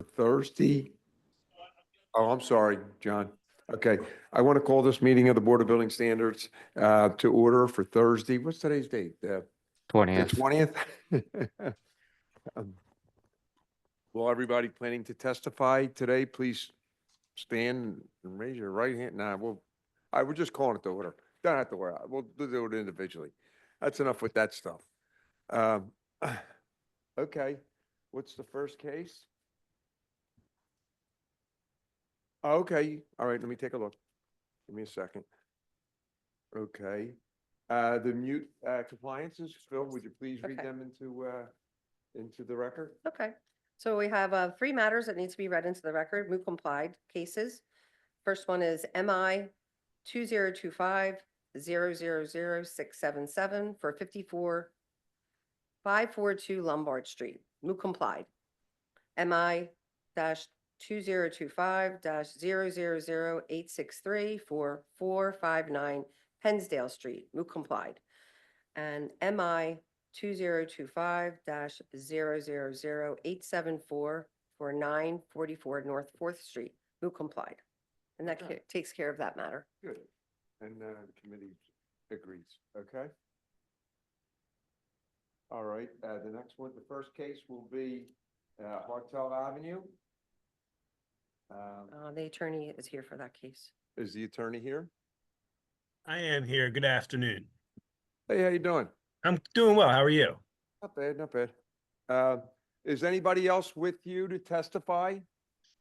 Thursday. Oh, I'm sorry, John. Okay, I want to call this meeting of the Board of Building Standards to order for Thursday. What's today's date? The 20th. 20th? Will everybody planning to testify today, please stand and raise your right hand? Nah, we're just calling it to order. Don't have to worry. We'll do it individually. That's enough with that stuff. Um, Okay, what's the first case? Okay, all right, let me take a look. Give me a second. Okay, the mute compliances, Phil, would you please read Okay. them into the record? Okay, so we have 3 matters that need to be read into the record, moot complied cases. First one is MI 2025-000-677 for 542 Lombard Street, moot complied. MI dash 2025-000-863 for 459 Pensdale Street, moot complied. And MI 2025-000-874 for 944 North 4th Street, moot complied. And that Okay. takes care of that matter. Good, and the committee agrees, okay? All right, the next one, the first case will be Hartel Avenue. The attorney is here for that case. Is the attorney here? I am here. Good afternoon. Hey, how you doing? I'm doing well. How are you? Not bad, not bad. Is anybody else with you to testify?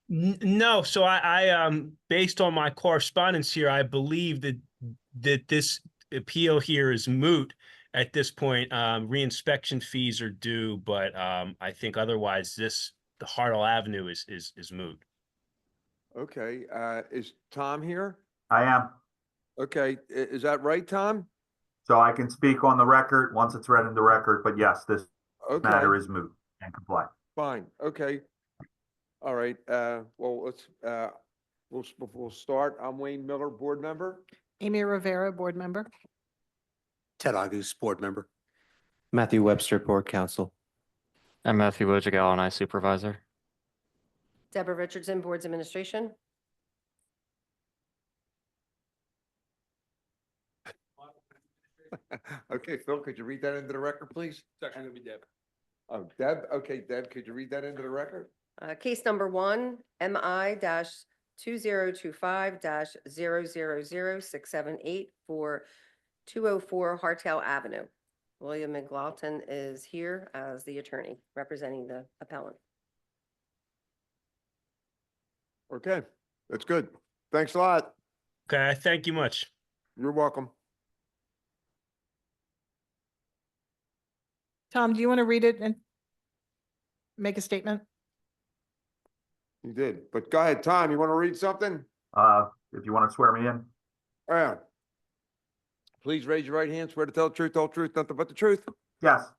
No, so based on my correspondence here, I believe that this appeal here is moot at this point. Reinspection fees are due, but I think otherwise the Hartle Avenue is moot. Okay, is Tom here? I am. Okay, is that right, Tom? So I can speak on the record once it's read in the record, but yes, this Okay, matter is moot and compliant. fine, okay. All right, well, we'll start. I'm Wayne Miller, board member. Amy Rivera, board member. Ted August, board member. Matthew Webster, Board Counsel. I'm Matthew Wojcik, LNI Supervisor. Deborah Richardson, Boards Administration. Okay, Phil, could you read that into the record, please? Section gonna be Deb. Oh, Deb, okay, Deb, could you read that into the record? Case number 1, MI 2025 000-678 for 204 Hartel Avenue. William McLaughlin is here as the attorney representing the appellant. Okay, that's good. Thanks a lot. Okay, thank you much. You're welcome. Tom, do you want to read it and make a statement? You did, but go ahead, Tom, you want to read something? If you want to swear me in, Yeah. Please raise your right hand, swear to tell the truth, nothing but the truth. yes.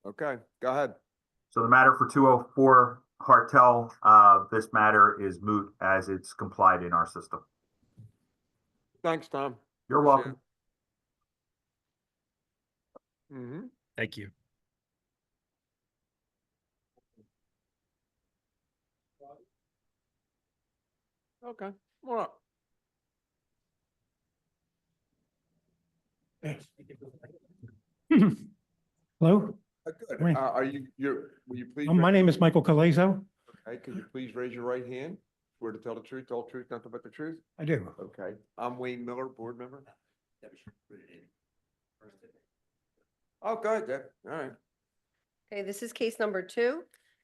Okay, go ahead. So the matter for 204 Hartel, this matter is moot as it's complied in our system. Thanks, Tom. You're welcome. Mm-hmm. Thank you. Okay, come on up. Hello, Good. Morning. Will you please? my name is Michael Calazo. Okay, could you please raise your right hand? Swear to tell the truth, nothing but the truth? I do. Okay, I'm Wayne Miller, board member. Oh, go ahead, Deb. All right. Okay, this is case number 2,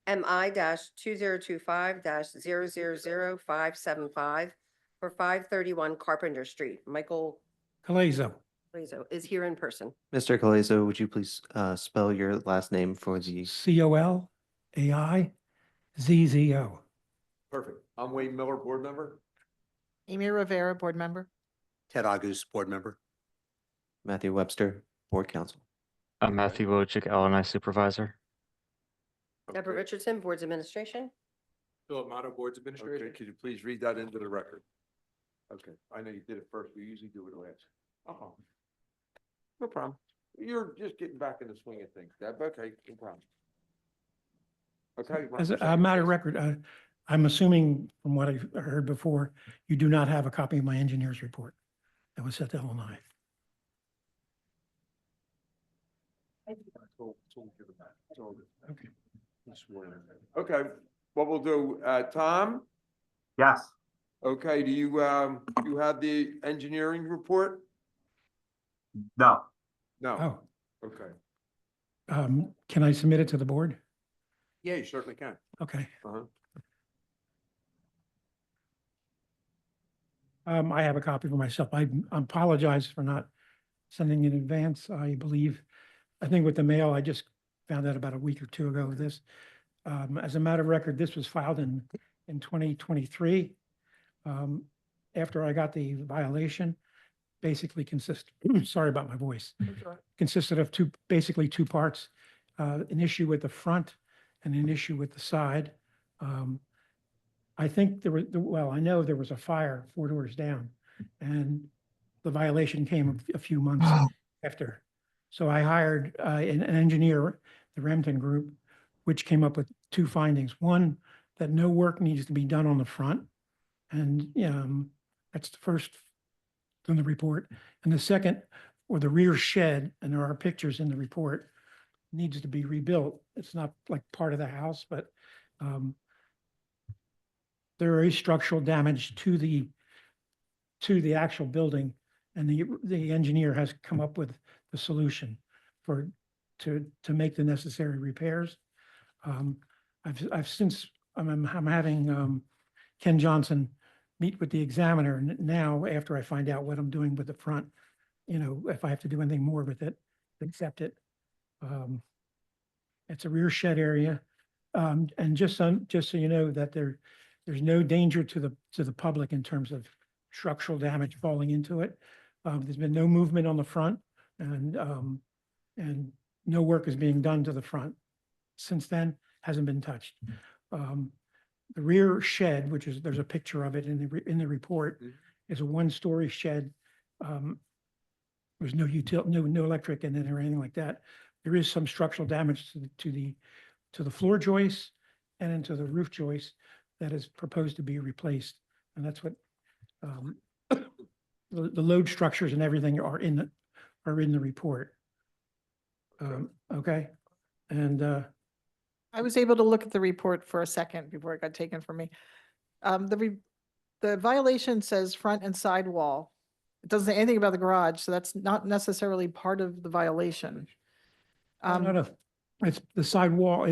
MI 2025-000-575 for 531 Carpenter Street. Michael Calazo, Lazo is here in person. Mr. Calazo, would you please spell your last name for the... COLAIZZO. Perfect. I'm Wayne Miller, board member. Amy Rivera, board member. Ted August, board member. Matthew Webster, Board Counsel. I'm Matthew Wojcik, LNI Supervisor. Deborah Okay. Richardson, Boards Administration. Philip Motto, Boards Okay, could you please read that into the record? Okay, I know you did it first, we usually do it last. Uh-huh. No problem. You're just getting back in the swing of things, Deb. Okay, no problem. Okay. As a matter of record, I'm assuming from what I've heard before, you do not have a copy of my engineer's report that was sent to Illinois. Okay. Okay, what we'll do, Tom, Yes. okay, do you have the engineering report? No. No, Oh, okay. can I submit it to the board? Yeah, you certainly can. Okay. Uh-huh. I have a copy for myself. I apologize for not sending in advance. I think with the mail, I just found out about a week or two ago of this. As a matter of record, this was filed in 2023. After I got the violation, basically sorry about my voice, consisted of basically two parts. An issue with the front and an issue with the side. I think I know there was a fire 4 doors down, and the violation came a few months after. So I hired an engineer, the Remington Group, which came up with 2 findings. One, that no work needs to be done on the front. And that's the first in the report. And the second, or the rear shed, and there are pictures in the report, needs to be rebuilt. It's not like part of the house, but there is structural damage to the actual building, and the engineer has come up with the solution to make the necessary repairs. I'm having Ken Johnson meet with the examiner now after I find out what I'm doing with the front, if I have to do anything more with it, accept it. It's a rear shed area. And just so you know that there's no danger to the public in terms of structural damage falling into it. There's been no movement on the front, and no work is being done to the front since then, hasn't been touched. The rear shed, there's a picture of it in the report, is a 1-story shed. There's no no electric in it or anything like that. There is some structural damage to the floor joists and into the roof joist that is proposed to be replaced. And that's what the load structures and everything are in the report. Okay. And I was able to look at the report for a second before it got taken from me. The violation says front and side wall. It doesn't say anything about the garage, so that's not necessarily part of the violation. it's the sidewall.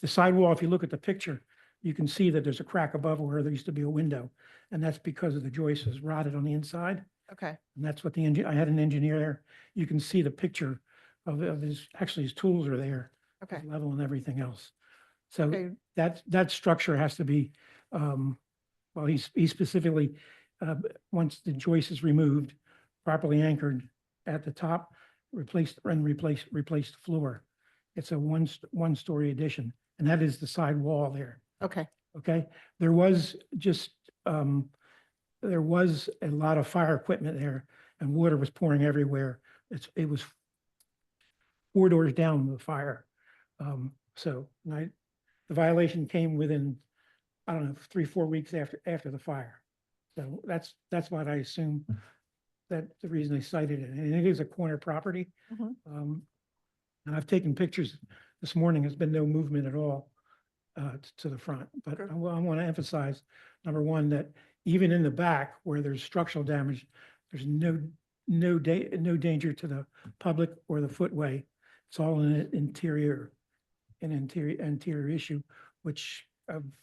The sidewall, if you look at the picture, you can see that there's a crack above where there used to be a window. And that's because of the joist is rotted on the inside. Okay, And that's what I had an engineer there. You can see the picture of his tools are there. okay. Level and everything else. So Okay. that structure has to be, he specifically, once the joist is removed, properly anchored at the top, replace the floor. It's a one-story addition, and that is the side wall there. Okay, Okay, there was a lot of fire equipment there, and water was pouring everywhere. It was 4 doors down with the fire. The violation came within, I don't know, 3-4 weeks after the fire. So that's what I assume that the reason they cited it. And it is a corner property. Mhm. And I've taken pictures this morning. There's been no movement at all to the front. But Okay. I want to emphasize, number one, that even in the back where there's structural damage, there's no danger to the public or the footway. It's all an interior issue, which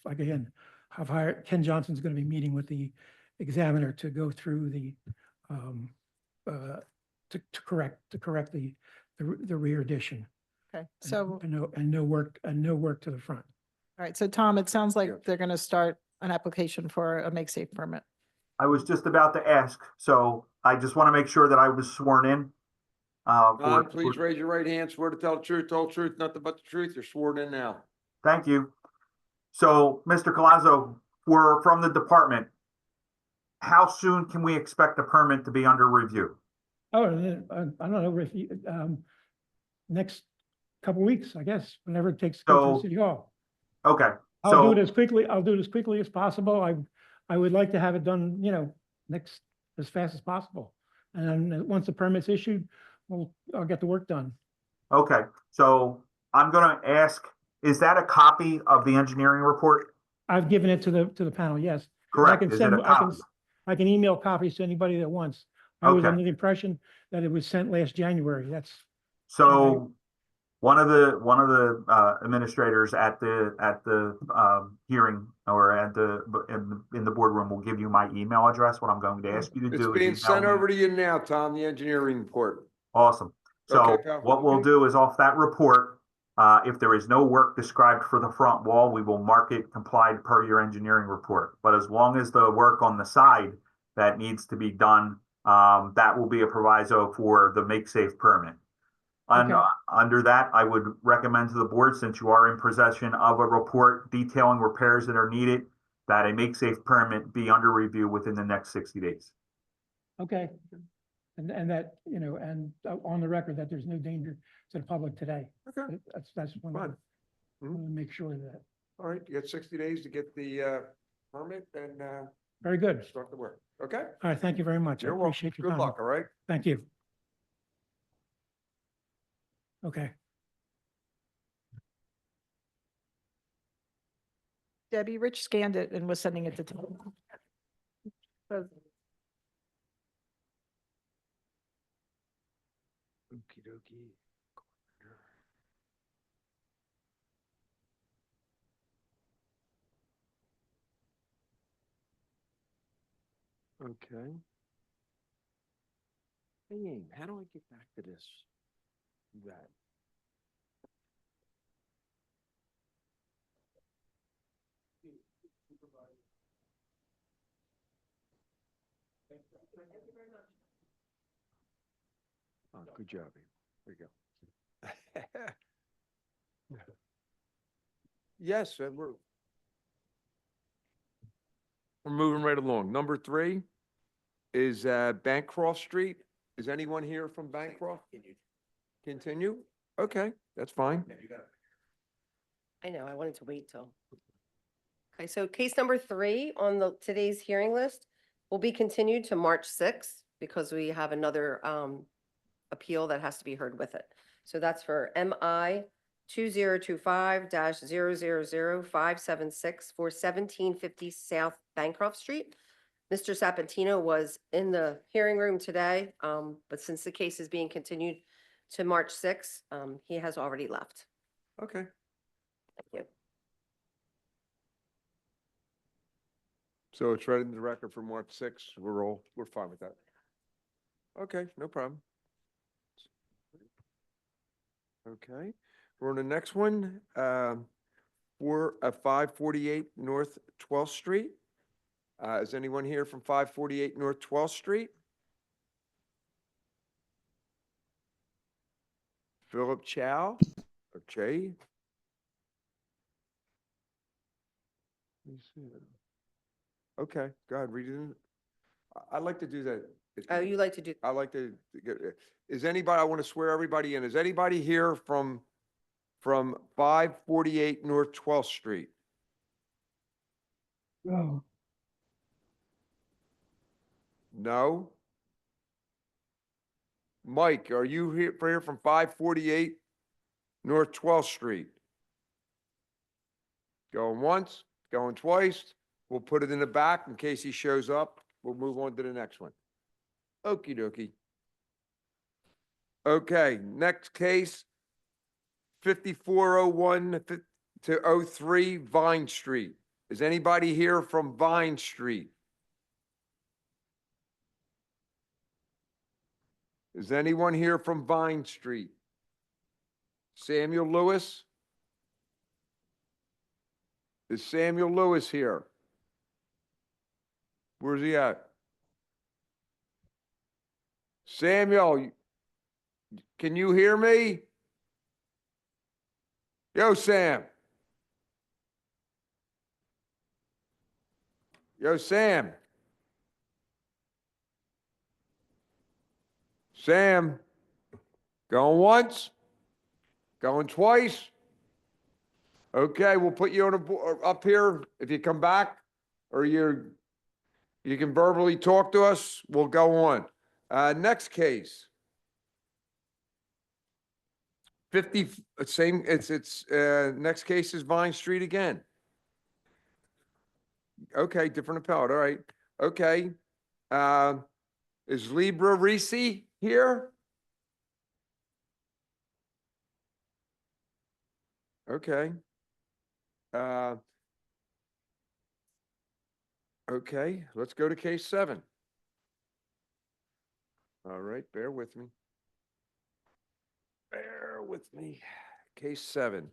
again, I've hired, Ken Johnson's going to be meeting with the examiner to go through to correct the rear addition. okay. So, And no work to the front. all right, so Tom, it sounds Yeah. like they're going to start an application for a make safe permit. I was just about to ask, so I just want to make sure that I was sworn in. Please raise your right hand, swear to tell the truth, the whole truth, nothing but the truth. You're sworn in now. Thank you. So, Mr. Collazo, we're from the department. How soon can we expect the permit to be under review? Oh, I don't know if you, next couple weeks, I guess, whenever it takes to go to So- the City Hall. Okay, I'll do it so, as quickly, I'll do it as quickly as possible. I would like to have it done, as fast as possible. And then once the permit's issued, I'll get the work done. okay, so I'm gonna ask, is that a copy of the engineering report? I've given it to the panel, yes. But I Correct, can is it a send, copy? I can email copies to anybody that wants. I was Okay. under the impression that it was sent last January. That's, So one of the administrators at the hearing or in the boardroom will give you my email address. What I'm going to ask you to It's do is being email sent me. over to you now, Tom, the engineering report. Awesome. So Okay, pal. what we'll do is off that report, if there is no work described for the front wall, we will mark it complied per your engineering report. But as long as the work on the side that needs to be done, that will be a proviso for the make safe permit. And Okay. under that, I would recommend to the board, since you are in possession of a report detailing repairs that are needed, that a make safe permit be under review within the next 60 days. okay. And that, and on the record that there's no danger to the public today. Okay, That's one. I fine. want to make sure of that. All right, you got 60 days to get the permit and Very good. start the work. Okay? All right, thank you very much. I You're welcome. appreciate your Good time. luck, all right? Thank you. Okay. Debbie, Rich scanned it and was sending it to Tom. Okey dokey. Okay. Hey, how do I get back to this? That. Oh, good job, Ian. There you go. Yes, and we're moving right along. Number 3 is Bancroft Street. Is anyone here from Bancroft? Continue? Okay, that's fine. I know, I wanted to wait till. Okay, so case number 3 on today's hearing list will be continued to March 6th because we have another appeal that has to be heard with it. So that's for MI 2025-000576 for 1750 South Bancroft Street. Mr. Sapantino was in the hearing room today, but since the case is being continued to March 6th, he has already left. Okay. Thank you. So it's right in the record for March 6th. We're fine with that. Okay, no problem. Okay, we're on the next one. We're at 548 North 12th Street. Is anyone here from 548 North 12th Street? Philip Chow or Che? Let me see. Okay, go ahead, read it. I'd like to do that. Oh, you like to do, I like to get, is anybody, I want to swear everybody in. Is anybody here from 548 North 12th Street? Oh, No? Mike, are you here from 548 North 12th Street? Going once, going twice. We'll put it in the back in case he shows up. We'll move on to the next one. Okey dokey. Okay, next case, 5401 to 03 Vine Street. Is anybody here from Vine Street? Is anyone here from Vine Street? Samuel Lewis? Is Samuel Lewis here? Where's he at? Samuel, can you hear me? Yo, Sam. Yo, Sam. Sam. Going once? Going twice? Okay, we'll put you on up here. If you come back or you can verbally talk to us, we'll go on. Next case. 50, next case is Vine Street again. Okay, different appellate, all right. Okay. Is Libra Risi here? Okay. Okay, let's go to case 7. All right, bear with me. Bear with me. Case 7.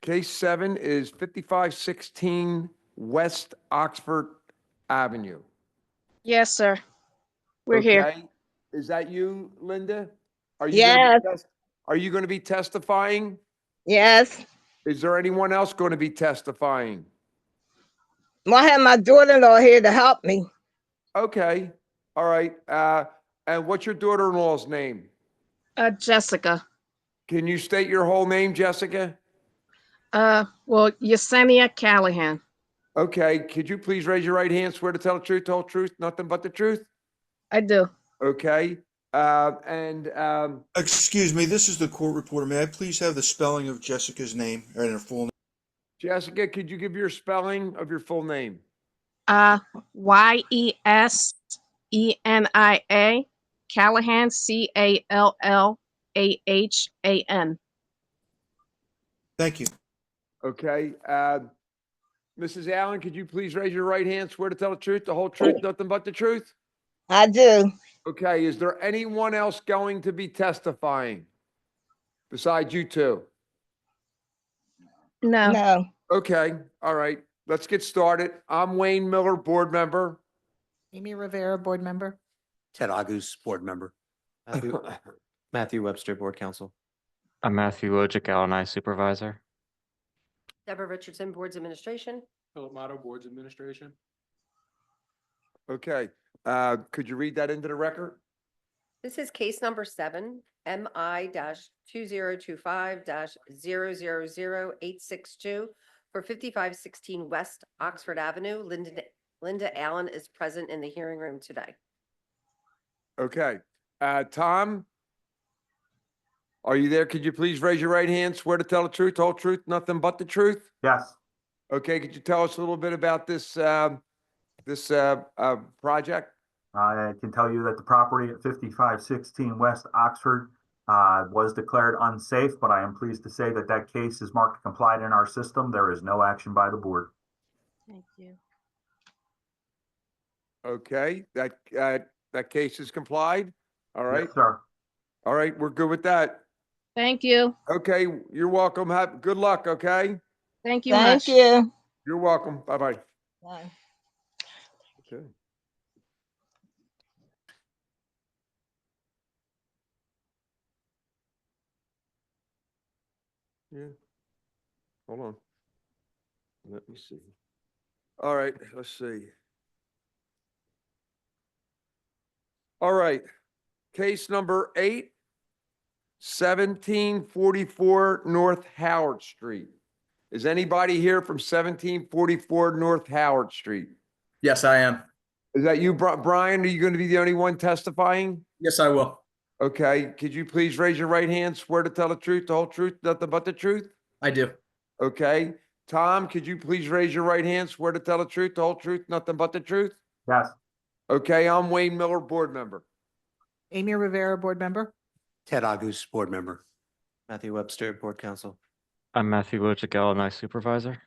Case 7 is 5516 West Oxford Avenue. Yes, sir. We're here. Okay, is that you, Linda? Are you gonna be Yes, Are you going to be testifying? yes. Is there anyone else going to be testifying? Well, I have my daughter-in-law here to help me. Okay, all right. And what's your daughter-in-law's name? Jessica. Can you state your whole name, Jessica? Well, Yesenia Callahan. Okay, could you please raise your right hand, swear to tell the truth, the whole truth, nothing but the truth? I do. Okay, Excuse me, this is the court reporter. May I please have the spelling of Jessica's name and her full name? Jessica, could you give your spelling of your full name? Yesenia Callahan, Callahan. Thank you. Okay, Mrs. Allen, could you please raise your right hand, swear to tell the truth, the whole truth, nothing but the truth? I do. Okay, is there anyone else going to be testifying besides you two? No. No. Okay, all right, let's get started. I'm Wayne Miller, board member. Amy Rivera, board member. Ted August, board member. Matthew Webster, Board Counsel. I'm Matthew Wojcik, LNI Supervisor. Deborah Richardson, Boards Administration. Philip Motto, Boards Administration. Okay, could you read that into the record? This is case number 7, MI-2025-000862 for 5516 West Oxford Avenue. Linda Allen is present in the hearing room today. Okay, Tom? Are you there? Could you please raise your right hand, swear to tell the truth, the whole truth, nothing but the truth? Yes. Okay, could you tell us a little bit about this, project? I can tell you that the property at 5516 West Oxford was declared unsafe, but I am pleased to say that that case is marked complied in our system. There is no action by the board. Thank you. Okay, that case is complied? All right, Yes, sir. all right, we're good with that. Thank you. Okay, you're welcome. Have, good luck, okay? Thank you much. Thank you. You're welcome. Bye-bye. Bye. Okay. Yeah. Hold on. Let me see. All right, let's see. All right, case number 8, 1744 North Howard Street. Is anybody here from 1744 North Howard Street? Yes, I am. Is that you, Brian? Are you going to be the only one testifying? Yes, I will. Okay, could you please raise your right hand, swear to tell the truth, the whole truth, nothing but the truth? I do. Okay, Tom, could you please raise your right hand, swear to tell the truth, the whole truth, nothing but the truth? Yes. Okay, I'm Wayne Miller, board member. Amy Rivera, board member. Ted August, board member. Matthew Webster, Board Counsel. I'm Matthew Wojcik, LNI Supervisor.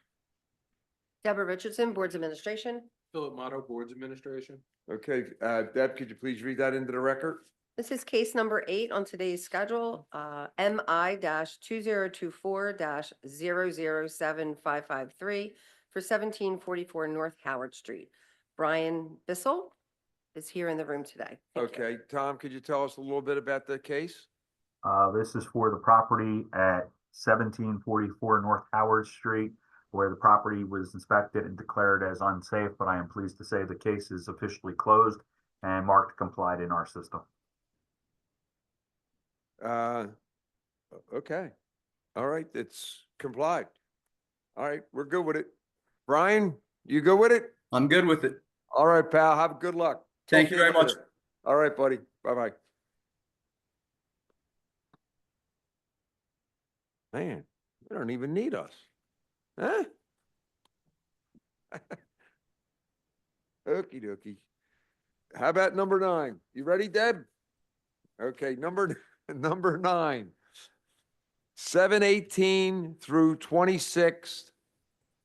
Deborah Richardson, Boards Administration. Philip Motto, Boards Administration. Okay, Deb, could you please read that into the record? This is case number 8 on today's schedule, MI-2024-007553 for 1744 North Howard Street. Brian Bissell is here in the room today. Thank you. Okay, Tom, could you tell us a little bit about the case? This is for the property at 1744 North Howard Street, where the property was inspected and declared as unsafe, but I am pleased to say the case is officially closed and marked complied in our system. Okay, all right, it's complied. All right, we're good with it. Brian, you good with it? I'm good with it. All right, pal, have good luck. Thank Talk you to very much. later. All right, buddy, bye-bye. Man, they don't even need us. Huh? Okey dokey. How about number 9? You ready, Deb? Okay, number 9. 718 through 26th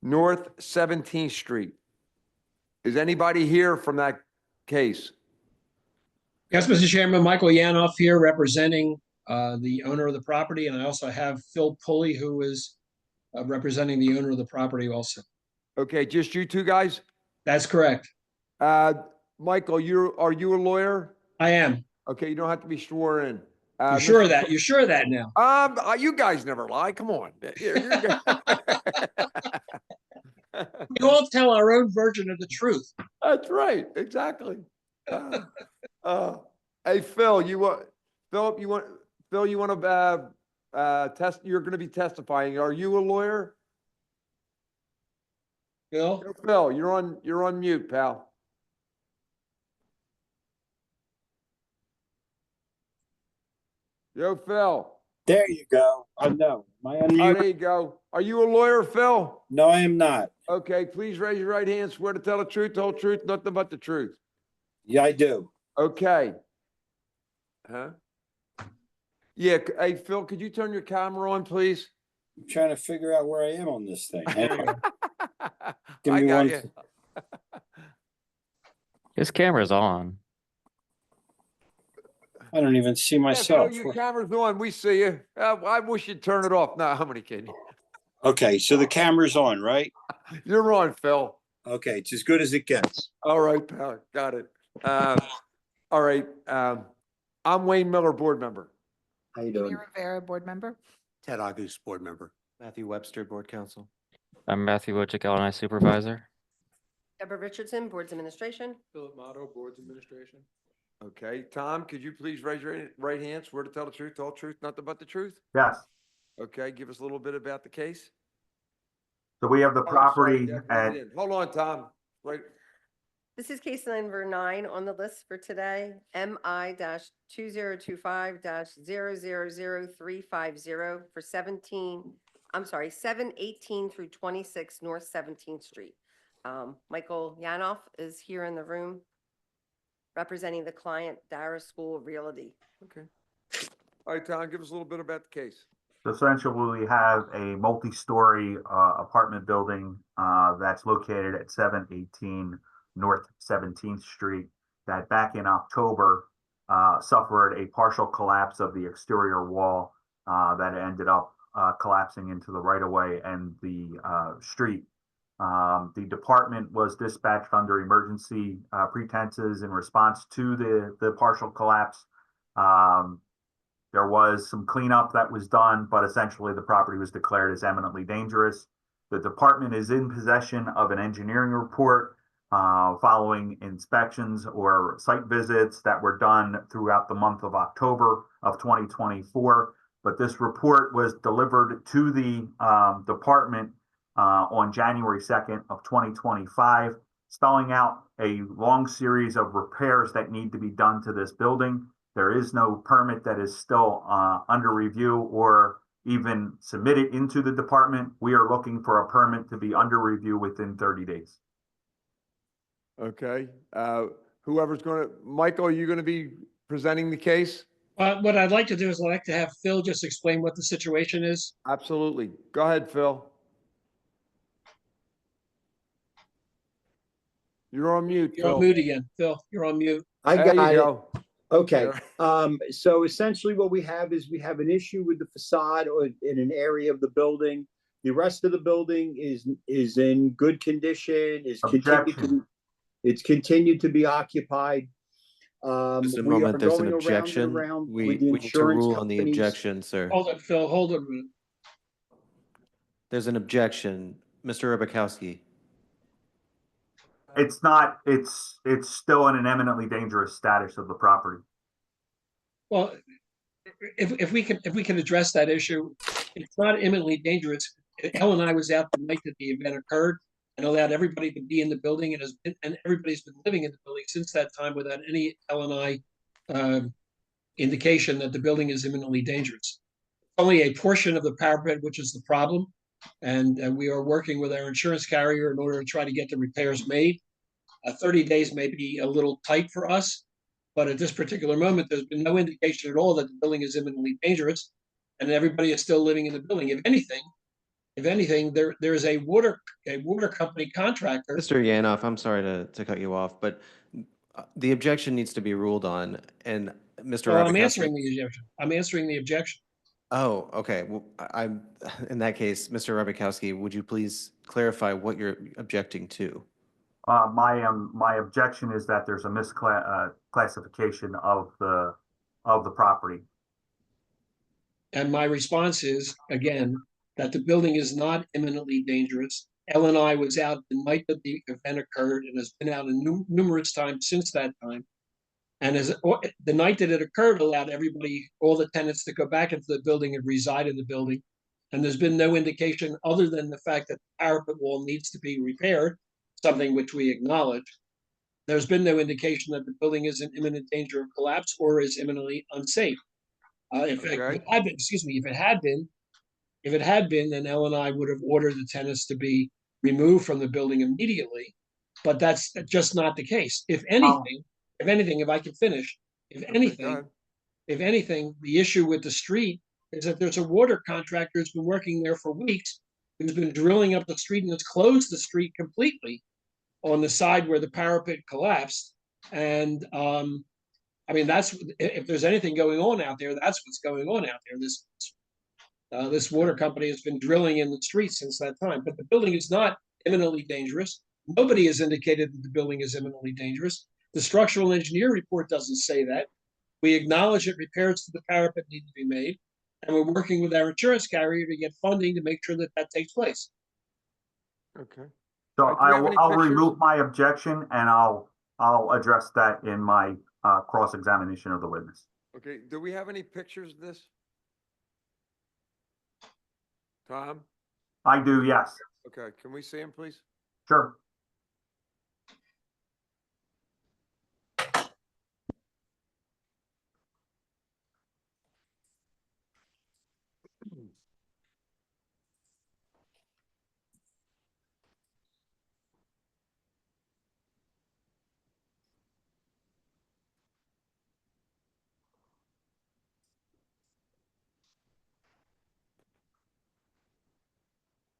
North 17th Street. Is anybody here from that case? Yes, Mr. Chairman, Michael Yanoff here representing the owner of the property, and I also have Phil Pulley, who is representing the owner of the property also. Okay, just you two guys? That's correct. Michael, are you a lawyer? I am. Okay, you don't have to be sworn in. You're sure Mr. of that? You're sure of that now? You guys never lie. Come on. We all tell our own version of the truth. That's right. Exactly. Hey, Phil, you want to test? You're going to be testifying. Are you a lawyer? Bill? Phil, you're on mute, pal. Yo, Phil. There you go. Oh, no. Am I Oh, unmuted? there you go. Are you a lawyer, Phil? No, I am not. Okay, please raise your right hand. Swear to tell the truth, the whole truth, nothing but the truth. Yeah, I do. Okay. Huh? Yeah. Hey, Phil, could you turn your camera on, please? I'm trying to figure out where I am on this thing. Anyway, give I me got one. you. His camera's on. I don't even see Yeah, myself. Phil, your camera's on. We see you. I wish you'd turn it off. No, how many kidding? Okay, so the camera's on, right? You're on, Phil. Okay, it's as good as it gets. All right, pal. Got it. All right. I'm Wayne Miller, board member. How you doing? Amy Rivera, board member. Ted August, board member. Matthew Webster, Board Counsel. I'm Matthew Wojcik, LNI Supervisor. Deborah Richardson, Boards Administration. Philip Motto, Boards Administration. Okay, Tom, could you please raise your right hand? Swear to tell the truth, the whole truth, nothing but the truth? Yes. Okay, give us a little bit about the case. So we have the Oh, I'm sorry, property Deb, at, hold on, Tom. Right. This is case number 9 on the list for today, MI-2025-000350 for 718 through 26 North 17th Street. Michael Yanoff is here in the room representing the client, Dara School of Realty. Okay. All right, Tom, give us a little bit about the case. essentially we have a multi-story apartment building that's located at 718 North 17th Street that back in October suffered a partial collapse of the exterior wall that ended up collapsing into the right-of-way and the street. The department was dispatched under emergency pretenses in response to the partial collapse. There was some cleanup that was done, but essentially the property was declared as eminently dangerous. The department is in possession of an engineering report following inspections or site visits that were done throughout the month of October of 2024. But this report was delivered to the department on January 2nd of 2025, spelling out a long series of repairs that need to be done to this building. There is no permit that is still under review or even submitted into the department. We are looking for a permit to be under review within 30 days. Okay. Whoever's going to, Michael, are you going to be presenting the case? What I'd like to do is I'd like to have Phil just explain what the situation is. Absolutely. Go ahead, Phil. You're on mute, You're on Phil. mute again. Phil, you're on mute. I There got you it. go. Okay. Yeah. So essentially what we have is we have an issue with the facade or in an area of the building. The rest of the building is in good condition, it's continued to be occupied. Just a We are moment, there's an going around and objection. around We with the need to insurance rule on the companies. objection, sir. Hold it, Phil, hold it. a minute. There's an objection. Mr. Rybakowski. It's not, it's still in an eminently dangerous status of the property. Well, if we can address that issue, it's not imminently dangerous. L&I was out the night that the event occurred and allowed everybody to be in the building and everybody's been living in the building since that time without any L&I indication that the building is imminently dangerous. Only a portion of the parapet, which is the problem, and we are working with our insurance carrier in order to try to get the repairs made. 30 days may be a little tight for us, but at this particular moment, there's been no indication at all that the building is imminently dangerous, and everybody is still living in the building. If anything, there is a water company contractor. Mr. Yanoff, I'm sorry to cut you off, but the objection needs to be ruled on, and Mr. Well, I'm Rabakowski- answering the objection. I'm answering the objection. Oh, okay. Well, I'm, in that case, Mr. Rabakowski, would you please clarify what you're objecting to? My objection is that there's a misclassification of the property. And my response is, again, that the building is not imminently dangerous. L&I was out the night that the event occurred and has been out numerous times since that time. And the night that it occurred allowed everybody, all the tenants, to go back into the building and reside in the building. And there's been no indication other than the fact that the parapet wall needs to be repaired, something which we acknowledge. There's been no indication that the building is in imminent danger of collapse or is imminently unsafe. In fact, if it had been, then L&I would have ordered the tenants to be removed from the building immediately. But that's just not the case. If anything, if I can finish, if anything, the issue with the street is that there's a water contractor who's been working there for weeks, who's been drilling up the street and has closed the street completely on the side where the parapet collapsed. And I mean, if there's anything going on out there, that's what's going on out there. This water company has been drilling in the street since that time, but the building is not imminently dangerous. Nobody has indicated that the building is imminently dangerous. The structural engineer report doesn't say that. We acknowledge that repairs to the parapet need to be made, and we're working with our insurance carrier to get funding to make sure that that takes place. Okay. So Do you have any I'll pictures? remove my objection and I'll address that in my cross-examination of the witness. Okay, do we have any pictures of this? Tom? I do, yes. Okay, can we see them, please? Sure.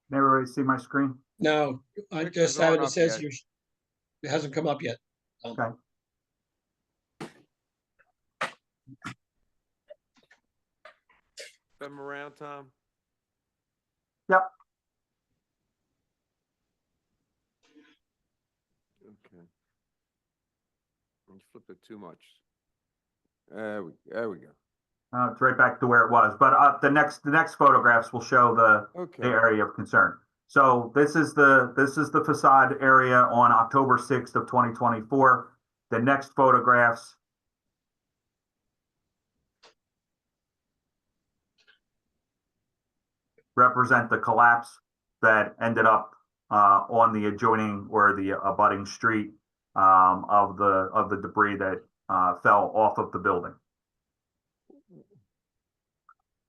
Can everybody see my screen? No, I Pictures just have it. aren't It up says yet. it hasn't come up yet. Okay. Them around, Tom? Yep. Okay. Don't flip it too much. There we go. It's right back to where it was, but the next photographs will show the Okay. area of concern. So this is the facade area on October 6th of 2024. The next photographs represent the collapse that ended up on the adjoining or the abutting street of the debris that fell off of the building.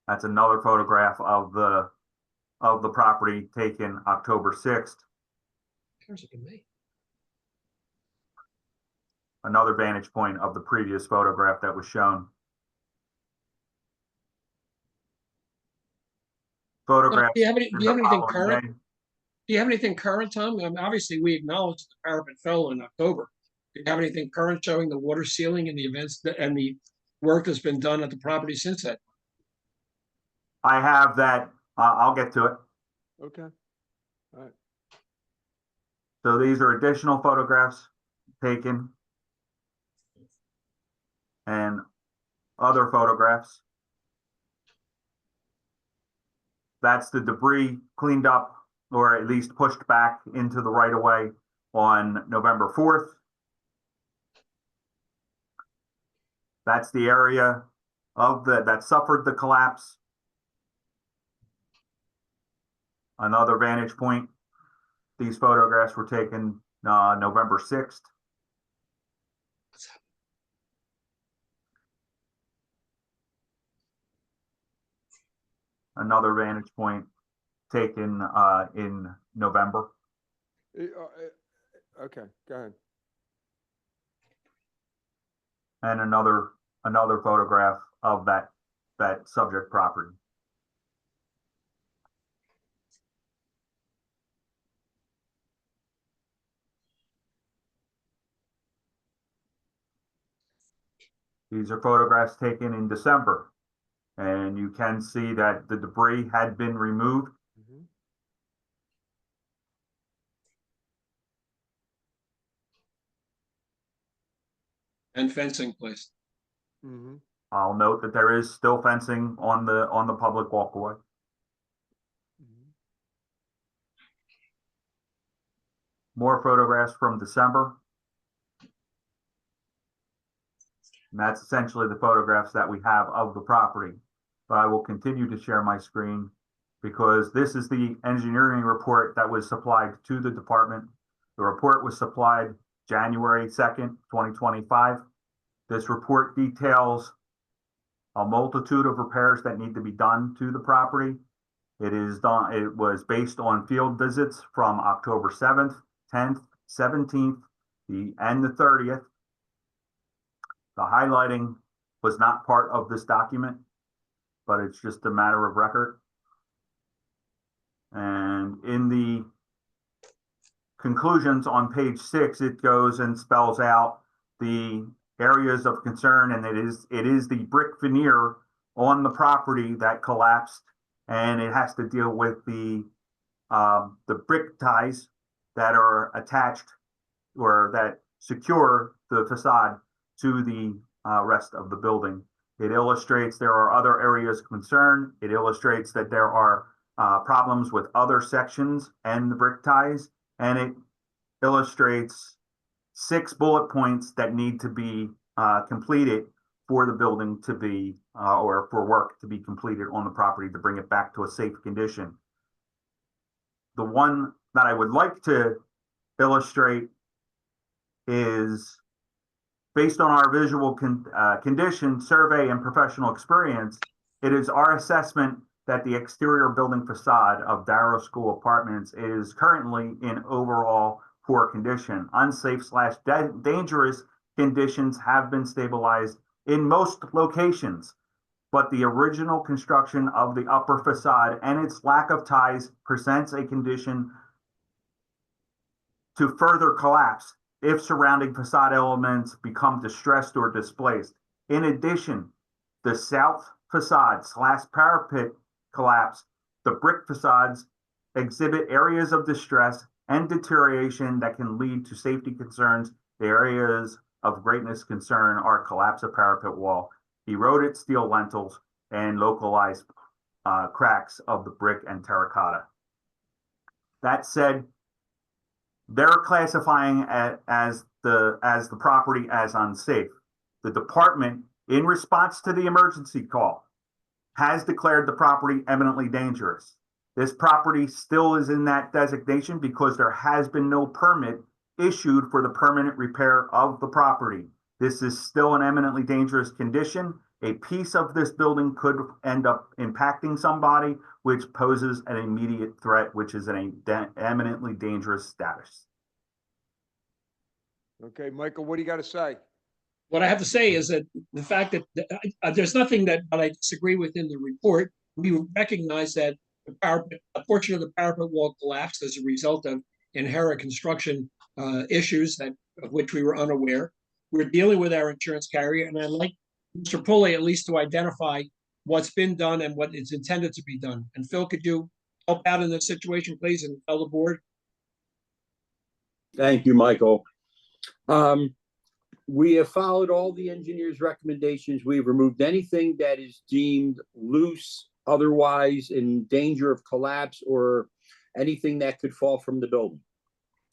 That's another photograph of the property taken October 6th. Another vantage point of the previous photograph that was shown. Photograph. Do you have anything current? Do you have anything current, Tom? I mean, obviously, we acknowledge the parapet fell in October. Do you have anything current showing the water sealing and the events and the work that's been done at the property since that? I have that. I'll get to it. Okay. All right. So these are additional photographs taken and other photographs. That's the debris cleaned up or at least pushed back into the right of way on November 4th. That's the area of that suffered the collapse. Another vantage point. These photographs were taken November 6th. Another vantage point taken in November. Okay, go ahead. And another photograph of that subject property. These are photographs taken in December, and you can see that the debris had been removed. Mhm. And fencing placed. Mhm. I'll note that there is still fencing on the public walkway. Mhm. More photographs from December. And that's essentially the photographs that we have of the property. But I will continue to share my screen because this is the engineering report that was supplied to the department. The report was supplied January 2nd, 2025. This report details a multitude of repairs that need to be done to the property. It was based on field visits from October 7th, 10th, 17th, and the 30th. The highlighting was not part of this document, but it's just a matter of record. And in the conclusions on page 6, it goes and spells out the areas of concern, and it is the brick veneer on the property that collapsed, and it has to deal with the brick ties that are attached or that secure the facade to the rest of the building. It illustrates there are other areas of concern. It illustrates that there are problems with other sections and the brick ties, and it illustrates 6 bullet points that need to be completed for the building to be or for work to be completed on the property to bring it back to a safe condition. The one that I would like to illustrate is based on our visual condition survey and professional experience. It is our assessment that the exterior building facade of Darrow School Apartments is currently in overall poor condition. Unsafe/dangerous conditions have been stabilized in most locations, but the original construction of the upper facade and its lack of ties presents a condition to further collapse if surrounding facade elements become distressed or displaced. In addition, the south facade/parapet collapse, the brick facades exhibit areas of distress and deterioration that can lead to safety concerns. The areas of greatest concern are collapse of parapet wall, eroded steel lintels, and localized cracks of the brick and terracotta. That said, they're classifying as the property as unsafe. The department, in response to the emergency call, has declared the property eminently dangerous. This property still is in that designation because there has been no permit issued for the permanent repair of the property. This is still an eminently dangerous condition. A piece of this building could end up impacting somebody, which poses an immediate threat, which is an eminently dangerous status. Okay, Michael, what do you got to say? What I have to say is that the fact that there's nothing that I disagree with in the report. We recognize that a portion of the parapet wall collapsed as a result of inherent construction issues of which we were unaware. We're dealing with our insurance carrier, and I'd like Mr. Pulley at least to identify what's been done and what is intended to be done. And Phil, could you help out in this situation, please, and tell the board? Thank you, Michael. We have followed all the engineer's recommendations. We've removed anything that is deemed loose, otherwise in danger of collapse, or anything that could fall from the building.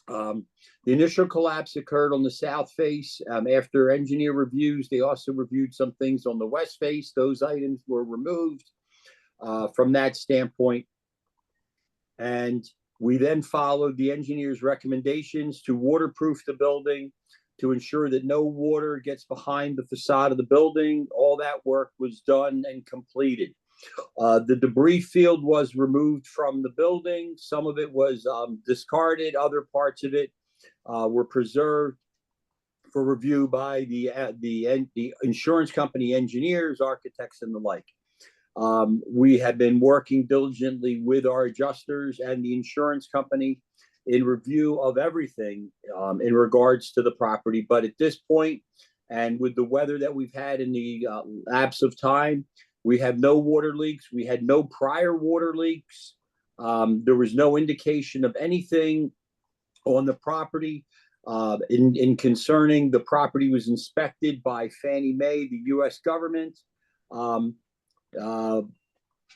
The initial collapse occurred on the south face. After engineer reviews, they also reviewed some things on the west face. Those items were removed from that standpoint. And we then followed the engineer's recommendations to waterproof the building, to ensure that no water gets behind the facade of the building. All that work was done and completed. The debris field was removed from the building. Some of it was discarded. Other parts of it were preserved for review by the insurance company engineers, architects, and the like. We have been working diligently with our adjusters and the insurance company in review of everything in regards to the property. But at this point, and with the weather that we've had in the lapse of time, we have no water leaks. We had no prior water leaks. There was no indication of anything on the property. In concerning, the property was inspected by Fannie Mae, the U.S. government. When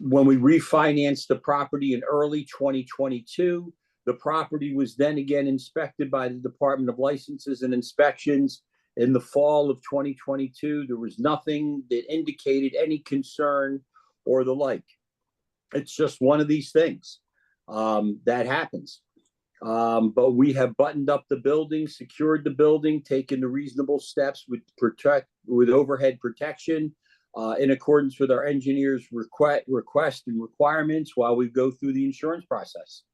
we refinanced the property in early 2022, the property was then again inspected by the Department of Licenses and Inspections in the fall of 2022. There was nothing that indicated any concern or the like. It's just one of these things that happens. But we have buttoned up the building, secured the building, taken the reasonable steps with overhead protection in accordance with our engineers' request and requirements while we go through the insurance process.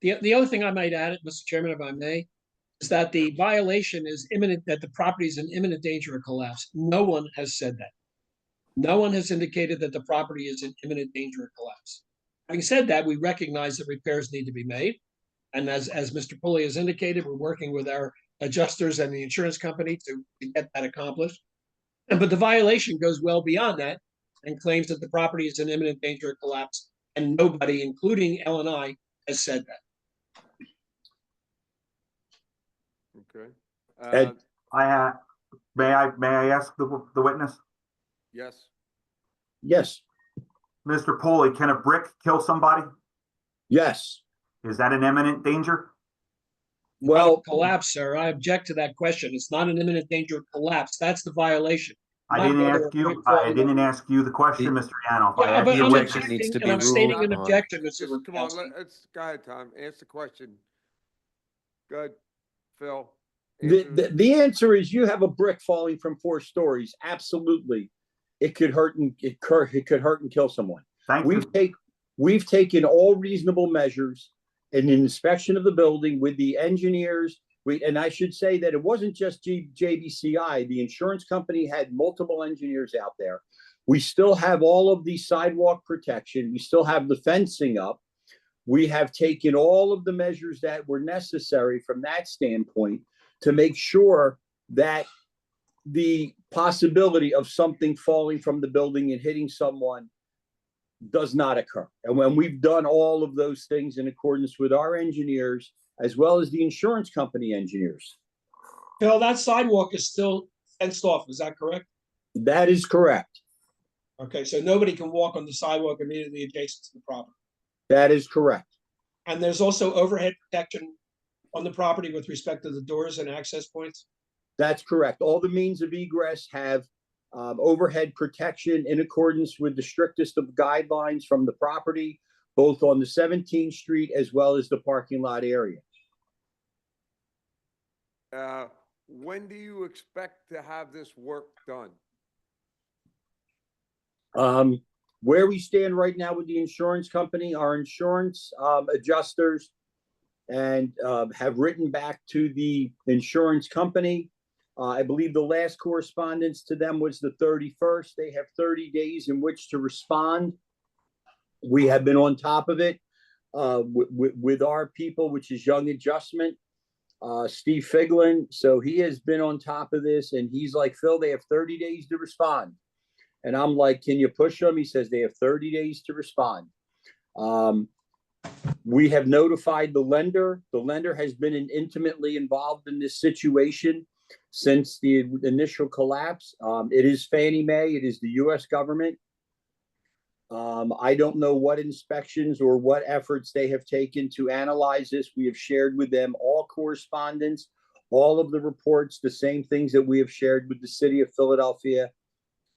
The other thing I might add, Mr. Chairman, if I may, is that the violation is imminent, that the property is in imminent danger of collapse. No one has said that. No one has indicated that the property is in imminent danger of collapse. Having said that, we recognize that repairs need to be made. And as Mr. Pulley has indicated, we're working with our adjusters and the insurance company to get that accomplished. But the violation goes well beyond that and claims that the property is in imminent danger of collapse. And nobody, including L&I, has said that. Okay. Ed? May I ask the witness? Yes. Yes. Mr. Pulley, can a brick kill somebody? Yes. Is that an imminent danger? Well, Collapse, sir. I object to that question. It's not an imminent danger of collapse. That's the violation. I Not didn't whether ask a you. brick I falling didn't down. ask you the question, Mr. Yanoff. Yeah, but The I'm objection objecting needs to and be I'm stating an ruled on. objection, Mr. Just, come on, Rudkowski. let's, go ahead, Tom, answer the question. Good, Phil. The answer is you have a brick falling from 4 stories. Absolutely. It could hurt and it could hurt and kill someone. Thank you. We've taken all reasonable measures in an inspection of the building with the engineers. And I should say that it wasn't just JBCI. The insurance company had multiple engineers out there. We still have all of the sidewalk protection. We still have the fencing up. We have taken all of the measures that were necessary from that standpoint to make sure that the possibility of something falling from the building and hitting someone does not occur. And when we've done all of those things in accordance with our engineers, as well as the insurance company engineers. Phil, that sidewalk is still fenced off. Is that correct? That is correct. Okay, so nobody can walk on the sidewalk immediately adjacent to the property. That is correct. And there's also overhead protection on the property with respect to the doors and access points? That's correct. All the means of egress have overhead protection in accordance with the strictest of guidelines from the property, both on the 17th Street as well as the parking lot area. When do you expect to have this work done? Where we stand right now with the insurance company, our insurance adjusters and have written back to the insurance company. I believe the last correspondence to them was the 31st. They have 30 days in which to respond. We have been on top of it with our people, which is Young Adjustment, Steve Figlin. So he has been on top of this, and he's like, Phil, they have 30 days to respond. And I'm like, can you push them? He says they have 30 days to respond. We have notified the lender. The lender has been intimately involved in this situation since the initial collapse. It is Fannie Mae. It is the U.S. government. I don't know what inspections or what efforts they have taken to analyze this. We have shared with them all correspondence, all of the reports, the same things that we have shared with the city of Philadelphia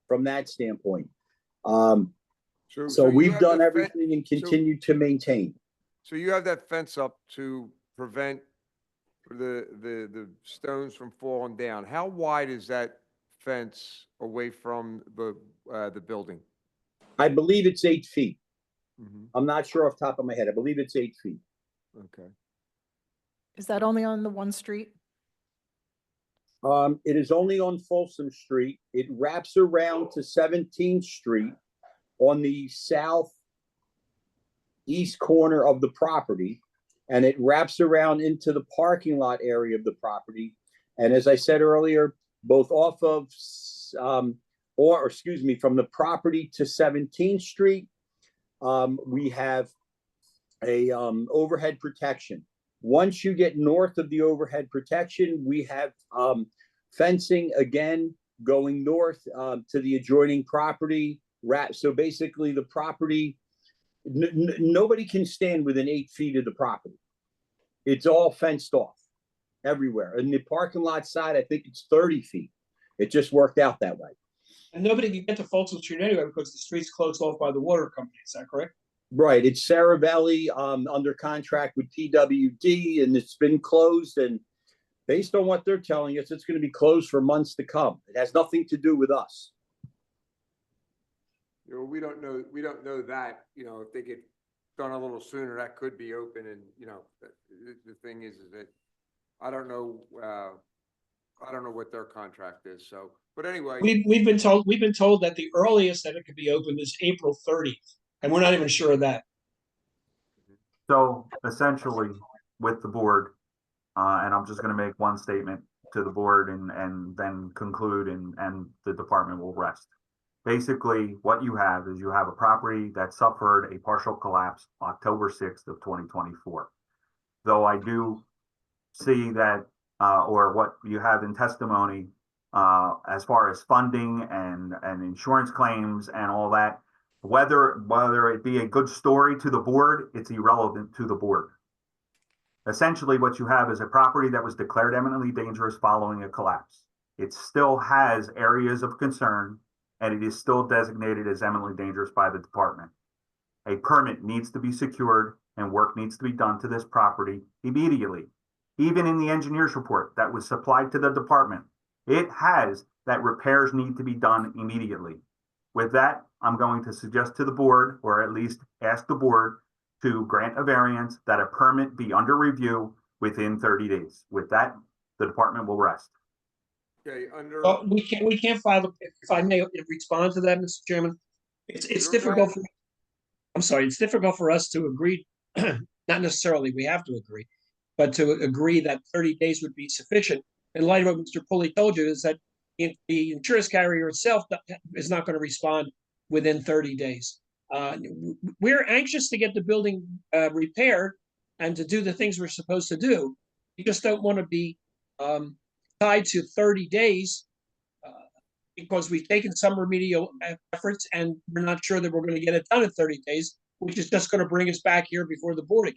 from that standpoint. So we've done everything and continue to maintain. So you have that fence up to prevent the stones from falling down. How wide is that fence away from the building? I believe it's 8 feet. Mhm. I'm not sure off the top of my head. I believe it's 8 feet. Okay. Is that only on the one street? It is only on Folsom Street. It wraps around to 17th Street on the southeast corner of the property. And it wraps around into the parking lot area of the property. And as I said earlier, both off of, or excuse me, from the property to 17th Street, we have a overhead protection. Once you get north of the overhead protection, we have fencing again going north to the adjoining property. So basically the property, nobody can stand within 8 feet of the property. It's all fenced off everywhere. In the parking lot side, I think it's 30 feet. It just worked out that way. And nobody can get to Folsom Street anyway because the street's closed off by the water company. Is that correct? Right. It's Saravelli under contract with PWD, and it's been closed. And based on what they're telling us, it's going to be closed for months to come. It has nothing to do with us. You know, we don't know that, you know, if they get done a little sooner, that could be open. And, you know, the thing is that I don't know what their contract is. So, but anyway. We've been told that the earliest that it could be opened is April 30th, and we're not even sure of that. So essentially, with the board, and I'm just going to make one statement to the board and then conclude, and the department will rest. Basically, what you have is you have a property that suffered a partial collapse October 6th of 2024. Though I do see that, or what you have in testimony, as far as funding and insurance claims and all that, whether it be a good story to the board, it's irrelevant to the board. Essentially, what you have is a property that was declared eminently dangerous following a collapse. It still has areas of concern, and it is still designated as eminently dangerous by the department. A permit needs to be secured and work needs to be done to this property immediately. Even in the engineer's report that was supplied to the department, it has that repairs need to be done immediately. With that, I'm going to suggest to the board, or at least ask the board, to grant a variance that a permit be under review within 30 days. With that, the department will rest. Okay, under. Well, we can't file, if I may respond to that, Mr. Chairman. It's Sure, difficult go for, I'm sorry, it's difficult for us to agree, not necessarily we have to agree, but to agree that 30 days would be sufficient. In light of what Mr. Pulley told you, is that the insurance carrier itself is not going to respond within 30 days. We're anxious to get the building repaired and to do the things we're supposed to do. We just don't want to be tied to 30 days because we've taken some remedial efforts and we're not sure that we're going to get it done in 30 days, which is just going to bring us back here before the board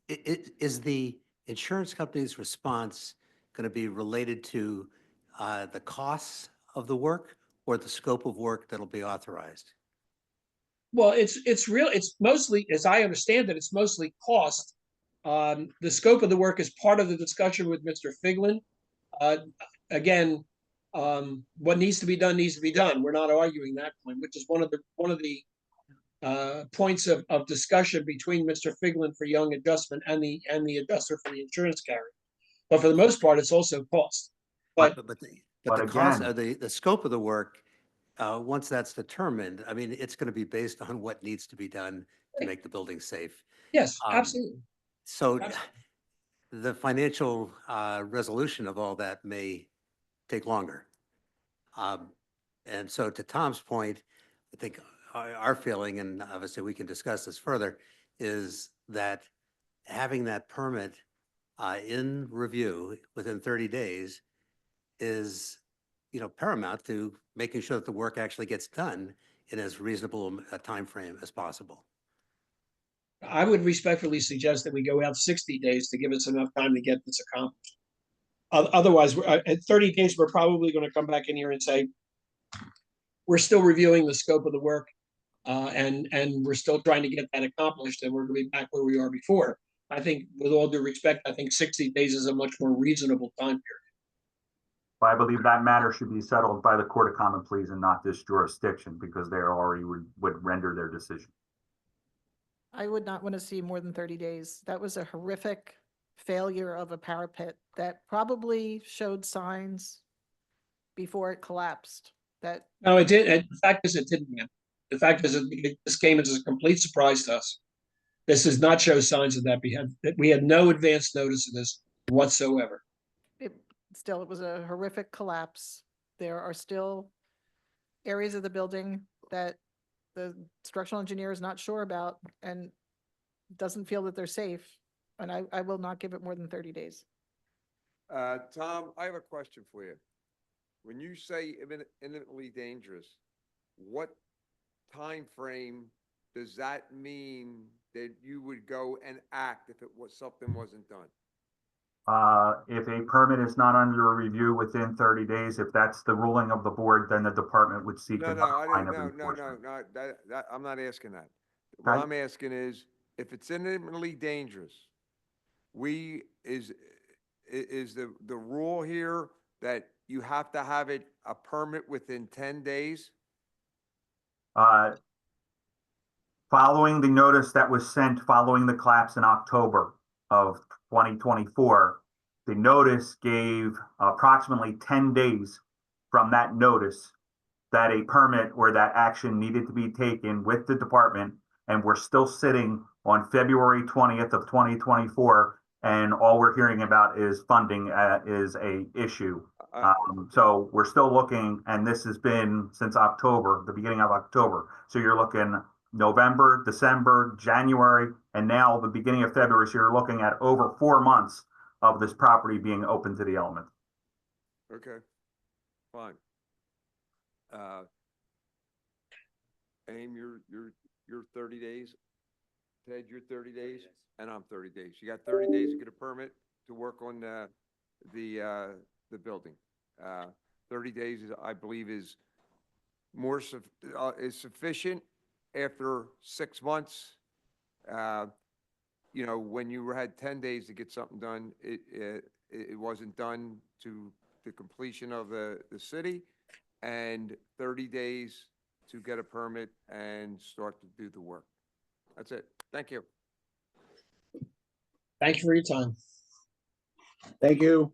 again. Is the insurance company's response going to be related to the costs of the work or the scope of work that'll be authorized? Well, it's mostly, as I understand it, it's mostly cost. The scope of the work is part of the discussion with Mr. Figlin. Again, what needs to be done needs to be done. We're not arguing that point, which is one of the points of discussion between Mr. Figlin for Young Adjustment and the adjuster for the insurance carrier. But for the most part, it's also cost. But the cost of the scope of the work, once that's determined, I mean, it's going to be based on what needs to be done to make the building safe. Yes, absolutely. So the financial resolution of all that may take longer. And so to Tom's point, I think our feeling, and obviously we can discuss this further, is that having that permit in review within 30 days is, paramount to making sure that the work actually gets done in as reasonable a time frame as possible. I would respectfully suggest that we go out 60 days to give us enough time to get this accomplished. Otherwise, at 30 days, we're probably going to come back in here and say, we're still reviewing the scope of the work. And we're still trying to get that accomplished, and we're gonna be back where we are before. I think, with all due respect, I think 60 days is a much more reasonable time period. I believe that matter should be settled by the Court of Common Pleas and not this jurisdiction, because they already would render their decision. I would not want to see more than 30 days. That was a horrific failure of a parapet that probably showed signs before it collapsed. That No, it did. The fact is, it didn't. Man. The fact is, this came as a complete surprise to us. This does not show signs of that. We had no advance notice of this whatsoever. it was a horrific collapse. There are still areas of the building that the structural engineer is not sure about and doesn't feel that they're safe. And I will not give it more than 30 days. Tom, I have a question for you. When you say imminently dangerous, what time frame does that mean that you would go and act if something wasn't done? If a permit is not under review within 30 days, if that's the ruling of the board, then the department would seek No, another line of no, enforcement. I'm not asking that. What Okay. I'm asking is, if it's imminently dangerous, is the rule here that you have to have a permit within 10 days? Following the notice that was sent following the collapse in October of 2024, the notice gave approximately 10 days from that notice that a permit or that action needed to be taken with the department, and we're still sitting on February 20th of 2024, and all we're hearing about is funding is a issue. So we're still looking, and this has been since October, the beginning of October. So you're looking November, December, January, and now the beginning of February. So you're looking at over 4 months of this property being open to the elements. Okay, fine. Aim, you're 30 days. Ted, you're 30 days, and I'm 30 days. You got 30 days to get a permit to work on the building. 30 days, I believe, is sufficient. After 6 months, when you had 10 days to get something done, it wasn't done to the completion of the city, and 30 days to get a permit and start to do the work. That's it. Thank you. Thank you for your time. Thank you.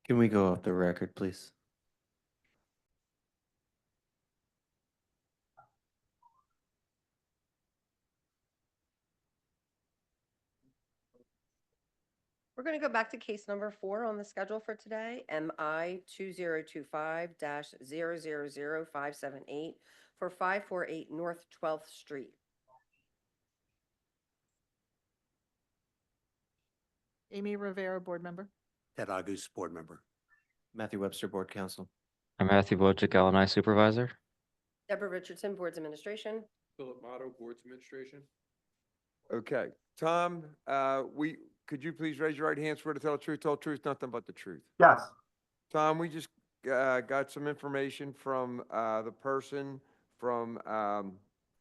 Can we go off the record, please? We're going to go back to case number 4 on the schedule for today, MI 2025-000578 for 548 North 12th Street. Amy Rivera, board member. Ted August, board member. Matthew Webster, board counsel. I'm Matthew Wojcik, LNI supervisor. Deborah Richardson, boards administration. Philip Motto, Boards Administration. Okay, Tom, could you please raise your right hand, swear to tell the truth, nothing but the truth? Yes. Tom, we just got some information from the person from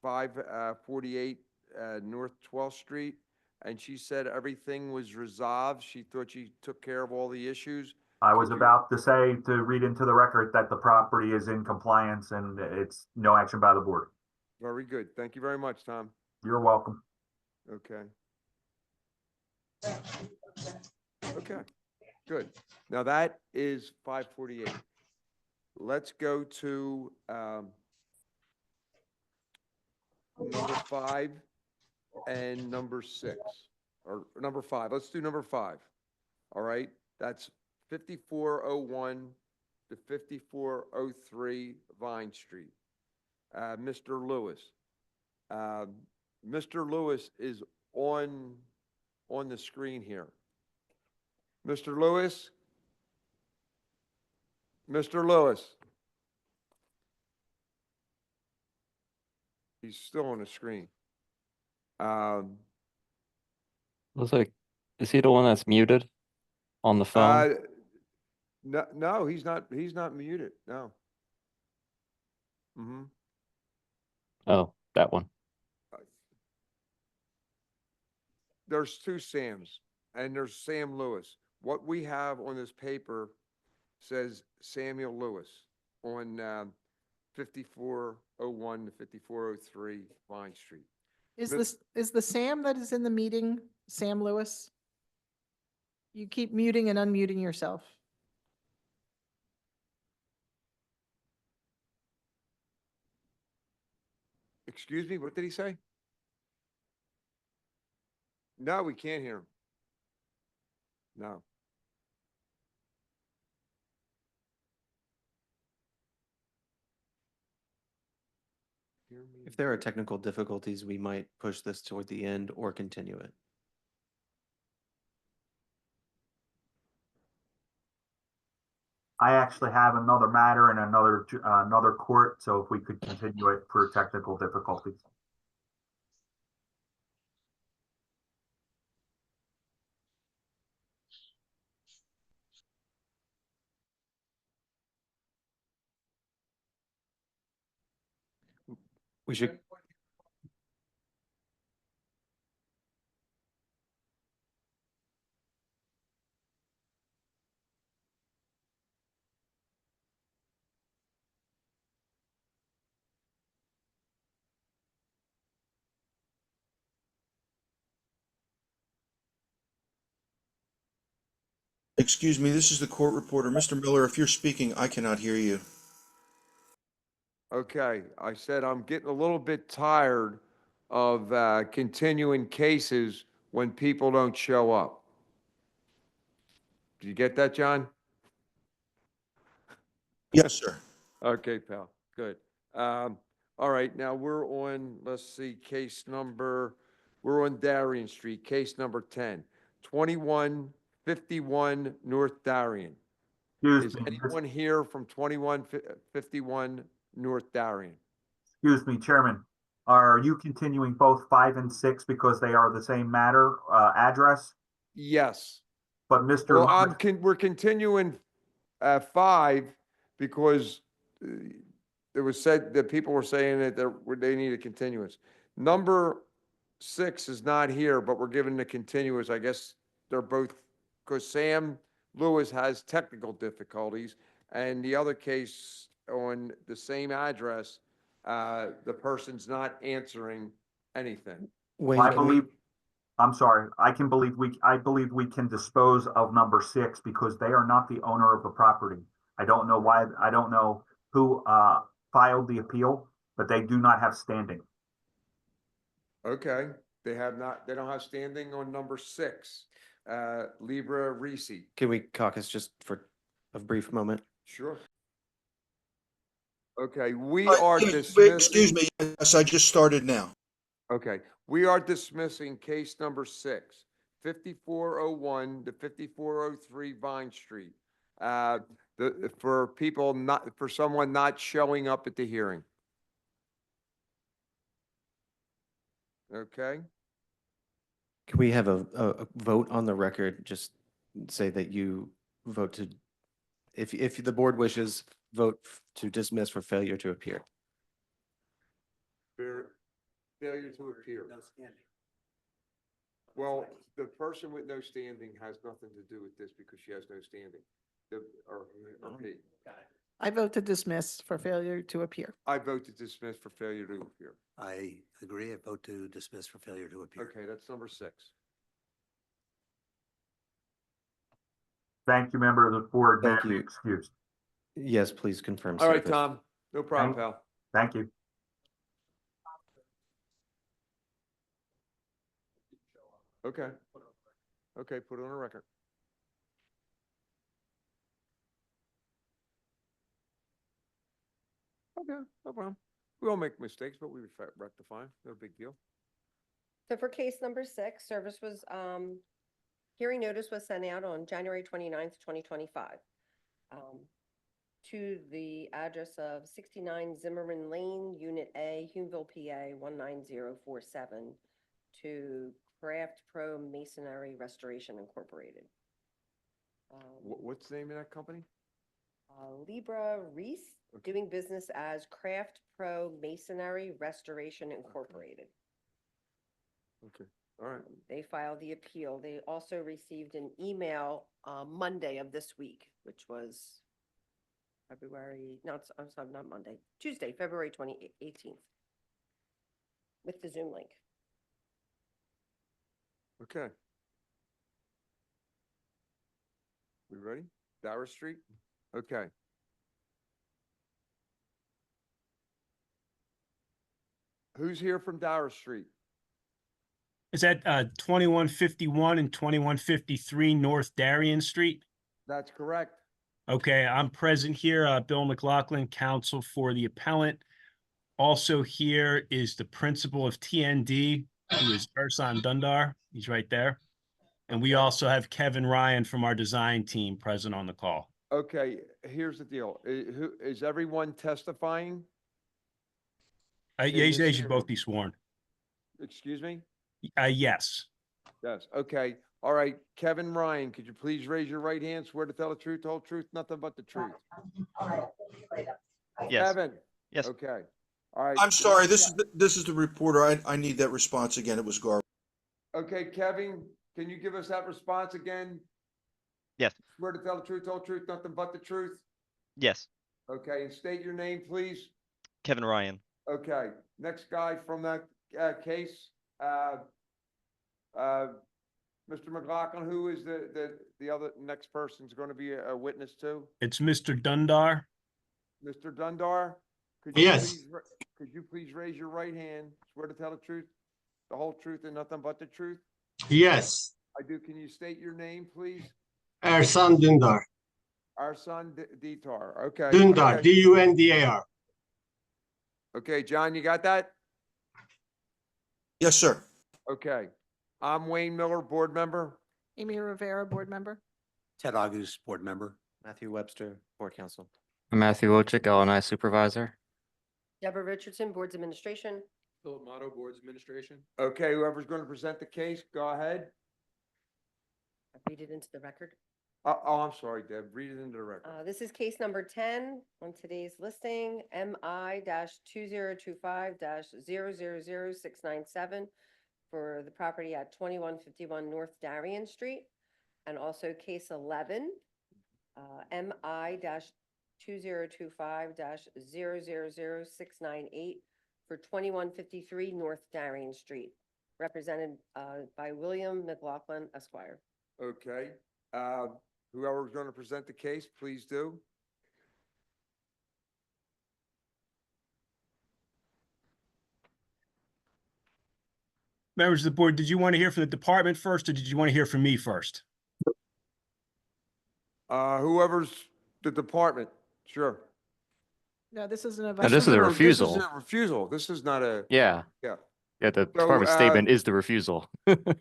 548 North 12th Street, and she said everything was resolved. She thought she took care of all the issues. I was Could you- about to say, to read into the record that the property is in compliance and it's no action by the board. Very good. Thank you very much, Tom. You're welcome. Okay. Okay, good. Now that is 548. Let's go to number 5 and number 6, or number 5. Let's do number 5. All right, that's 5401 to 5403 Vine Street. Mr. Lewis. Mr. Lewis is on the screen here. Mr. Lewis? Mr. Lewis? He's still on the screen. Looks like, is he the one that's muted on the phone? No, he's not muted, no. Oh, that one. There's two Sams, and there's Sam Lewis. What we have on this paper says Samuel Lewis on 5401 to 5403 Vine Street. Is the Sam that is in the meeting, Sam Lewis? You keep muting and unmuting yourself. Excuse me, what did he say? No, we can't hear him. No. If there are technical difficulties, we might push this toward the end or continue it. I actually have another matter in another court, so if we could continue it for technical difficulties. We should, Excuse me, this is the court reporter. Mr. Miller, if you're speaking, I cannot hear you. Okay, I said I'm getting a little bit tired of continuing cases when people don't show up. Did you get that, John? Yes, sir. Okay, pal, good. All right, now we're on, let's see, we're on Darien Street, case number 10, 2151 North Darien. Is Excuse me, anyone here from 2151 North Darien? excuse me, Chairman. Are you continuing both 5 and 6 because they are the same matter, address? Yes. But Mr. Well, Lewis- we're continuing 5 because it was said that people were saying that they need a continuance. Number 6 is not here, but we're giving the continuance. I guess they're both, because Sam Lewis has technical difficulties, and the other case on the same address, the person's not answering anything. Wayne, I can we- believe, I'm sorry, I believe we can dispose of number 6 because they are not the owner of the property. I don't know why, I don't know who filed the appeal, but they do not have standing. Okay, they don't have standing on number 6, Libra Reese. can we caucus just for a brief moment? Sure. Okay, we are Wait, dismissing. excuse me. Yes, I just started now. Okay, we are dismissing case number 6, 5401 to 5403 Vine Street. For someone not showing up at the hearing. Okay? Can we have a vote on the record? Just say that you vote to, if the board wishes, vote to dismiss for failure to appear. Failure to appear. Well, the person with no standing has nothing to do with this because she has no standing. Or me. I vote to dismiss for failure to appear. I vote to dismiss for failure to appear. I agree. I vote to dismiss for failure to appear. Okay, that's number 6. Thank you, member of the board. May I Thank be you. excused? Yes, please confirm. All right, service. Tom, no problem, pal. Thank you. Okay. Okay, put it on a record. Okay, no problem. We all make mistakes, but we rectify. No big deal. So for case number 6, service was, hearing notice was sent out on January 29th, 2025. To the address of 69 Zimmerman Lane, Unit A, Humeville, PA 19047, to Craft Pro Masonry Restoration Incorporated. What's the name of that company? Libra Reese, doing business as Craft Pro Masonry Restoration Incorporated. Okay, all right. They filed the appeal. They also received an email Monday of this week, which was I'm sorry, not Monday, Tuesday, February 18th, with the Zoom link. Okay. We ready? Dower Street? Okay. Who's here from Dower Street? Is that 2151 and 2153 North Darien Street? That's correct. Okay, I'm present here, Bill McLaughlin, counsel for the appellant. Also here is the principal of TND, who is Ersan Dundar. He's right there. And we also have Kevin Ryan from our design team present on the call. Okay, here's the deal. Is everyone testifying? Yeah, this they should hearing. both be sworn. Excuse me? Yes. Yes, okay. All right, Kevin Ryan, could you please raise your right hand, swear to tell the truth, the whole truth, nothing but the truth? Yes. Kevin? Yes. Okay, all right. I'm sorry, this is the reporter. I need that response again. It was garbage. Okay, Kevin, can you give us that response again? Yes. Swear to tell the truth, the whole truth, nothing but the truth? Yes. Okay, and state your name, please. Kevin Ryan. Okay, next guy from that case, Mr. McLaughlin, who is the other next person's going to be a witness to? It's Mr. Dundar. Mr. Dundar? Yes. Could you please raise your right hand, swear to tell the truth, the whole truth and nothing but the truth? Yes. I do. Can you state your name, please? Ersan Dündar. Our son, Ditar. Okay. Dündar, Okay. D-U-N-D-A-R. Okay, John, you got that? Yes, sir. Okay. I'm Wayne Miller, board member. Amy Rivera, board member. Ted August, board member. Matthew Webster, board counsel. I'm Matthew Wojcik, LNI supervisor. Deborah Richardson, Boards Administration. Philip Motto, Boards Administration. Okay, whoever's going to present the case, go ahead. I read it into the record. Oh, I'm sorry, Deb. Read it into the record. This is case number 10 on today's listing, MI-2025-000697 for the property at 2151 North Darien Street. And also case 11, MI-2025-000698 for 2153 North Darien Street, represented by William McLaughlin Esquire. Okay. Whoever's going to present the case, please do. Members of the board, did you want to hear from the department first, or did you want to hear from me first? Whoever's the department, sure. No, this isn't a. Now, this is a This refusal. isn't a refusal. This is not a, Yeah. yeah, Yeah, the department statement is the refusal.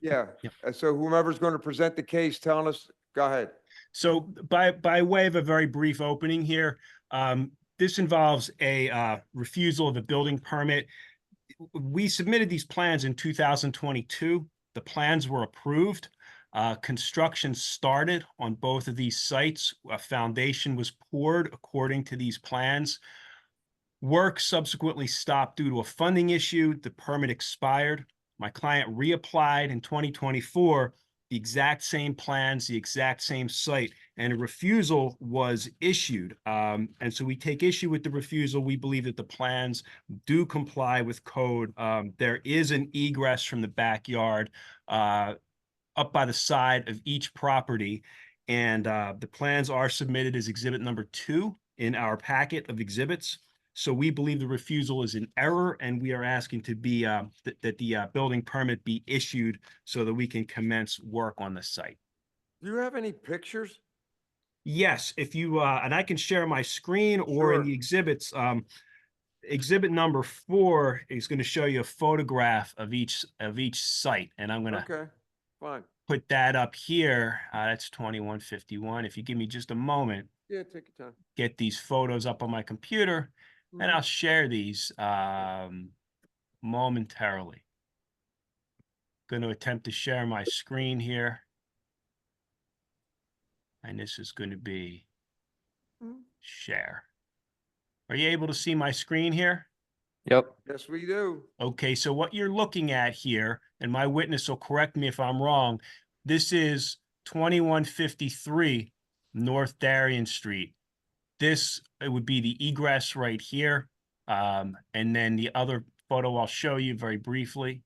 yeah. So whomever's going to present the case, telling us, go ahead. So by way of a very brief opening here, this involves a refusal of a building permit. We submitted these plans in 2022. The plans were approved. Construction started on both of these sites. A foundation was poured according to these plans. Work subsequently stopped due to a funding issue. The permit expired. My client reapplied in 2024, the exact same plans, the exact same site, and a refusal was issued. And so we take issue with the refusal. We believe that the plans do comply with code. There is an egress from the backyard up by the side of each property. And the plans are submitted as exhibit number 2 in our packet of exhibits. So we believe the refusal is an error, and we are asking to be that the building permit be issued so that we can commence work on the site. Do you have any pictures? Yes, if you and I can share my screen or in Sure. the exhibits. Exhibit number 4 is going to show you a photograph of each site, and I'm going to Okay, fine. put that up here. That's 2151. If you give me just a moment, Yeah, take your time. get these photos up on my computer, and I'll share these momentarily. Going to attempt to share my screen here. And this is going to be share. Are you able to see my screen here? Yep. Yes, we do. Okay, so what you're looking at here, and my witness will correct me if I'm wrong, this is 2153 North Darien Street. It would be the egress right here. And then the other photo I'll show you very briefly.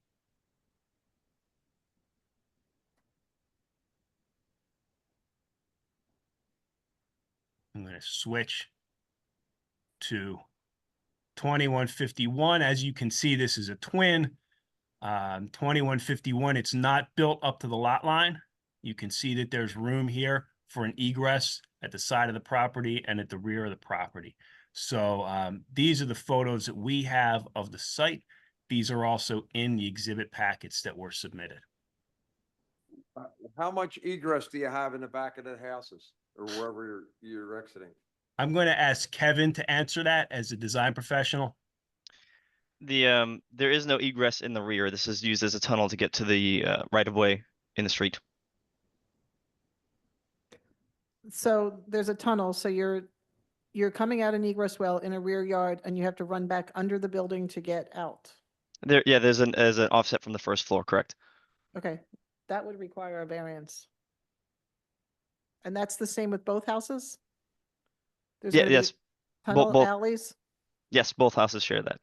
I'm going to switch to 2151. As you can see, this is a twin. 2151, it's not built up to the lot line. You can see that there's room here for an egress at the side of the property and at the rear of the property. So these are the photos that we have of the site. These are also in the exhibit packets that were submitted. How much egress do you have in the back of the houses or wherever you're exiting? I'm going to ask Kevin to answer that as a design professional. There is no egress in the rear. This is used as a tunnel to get to the right of way in the street. So there's a tunnel, so you're coming out an egress well in a rear yard and you have to run back under the building to get out. There's an offset from the first floor, correct? Okay, that would require a variance. And that's the same with both houses? There's Yeah, gonna be yes. Tunnel both- alleys? Yes, both houses share that.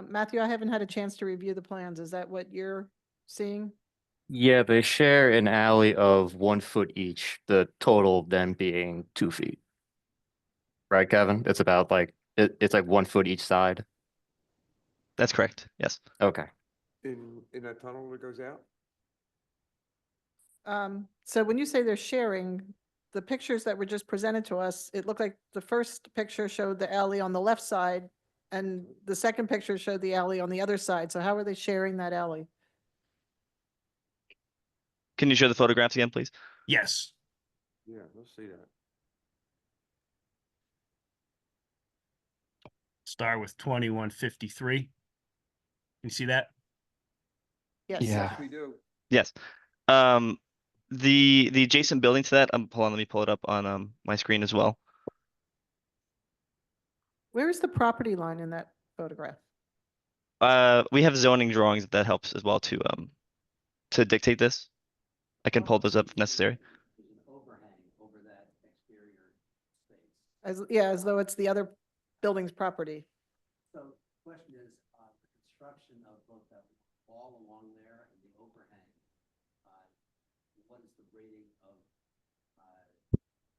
Matthew, I haven't had a chance to review the plans. Is that what you're seeing? Yeah, they share an alley of 1 foot each, the total then being 2 feet. Right, Kevin? It's about like, it's like 1 foot each side. That's correct. Yes. Okay. In that tunnel that goes out? So when you say they're sharing, the pictures that were just presented to us, it looked like the first picture showed the alley on the left side and the second picture showed the alley on the other side. So how are they sharing that alley? Can you show the photographs again, please? Yes. Yeah, let's see that. Start with 2153. You see that? Yes. Yeah. Yes, we do. Yes. The adjacent building to that, hold on, let me pull it up on my screen as well. Where is the property line in that photograph? We have zoning drawings that helps as well to dictate this. I can pull those up if necessary. As though it's the other building's property. So the question is, the construction of both that wall along there and the overhang, what is the rating of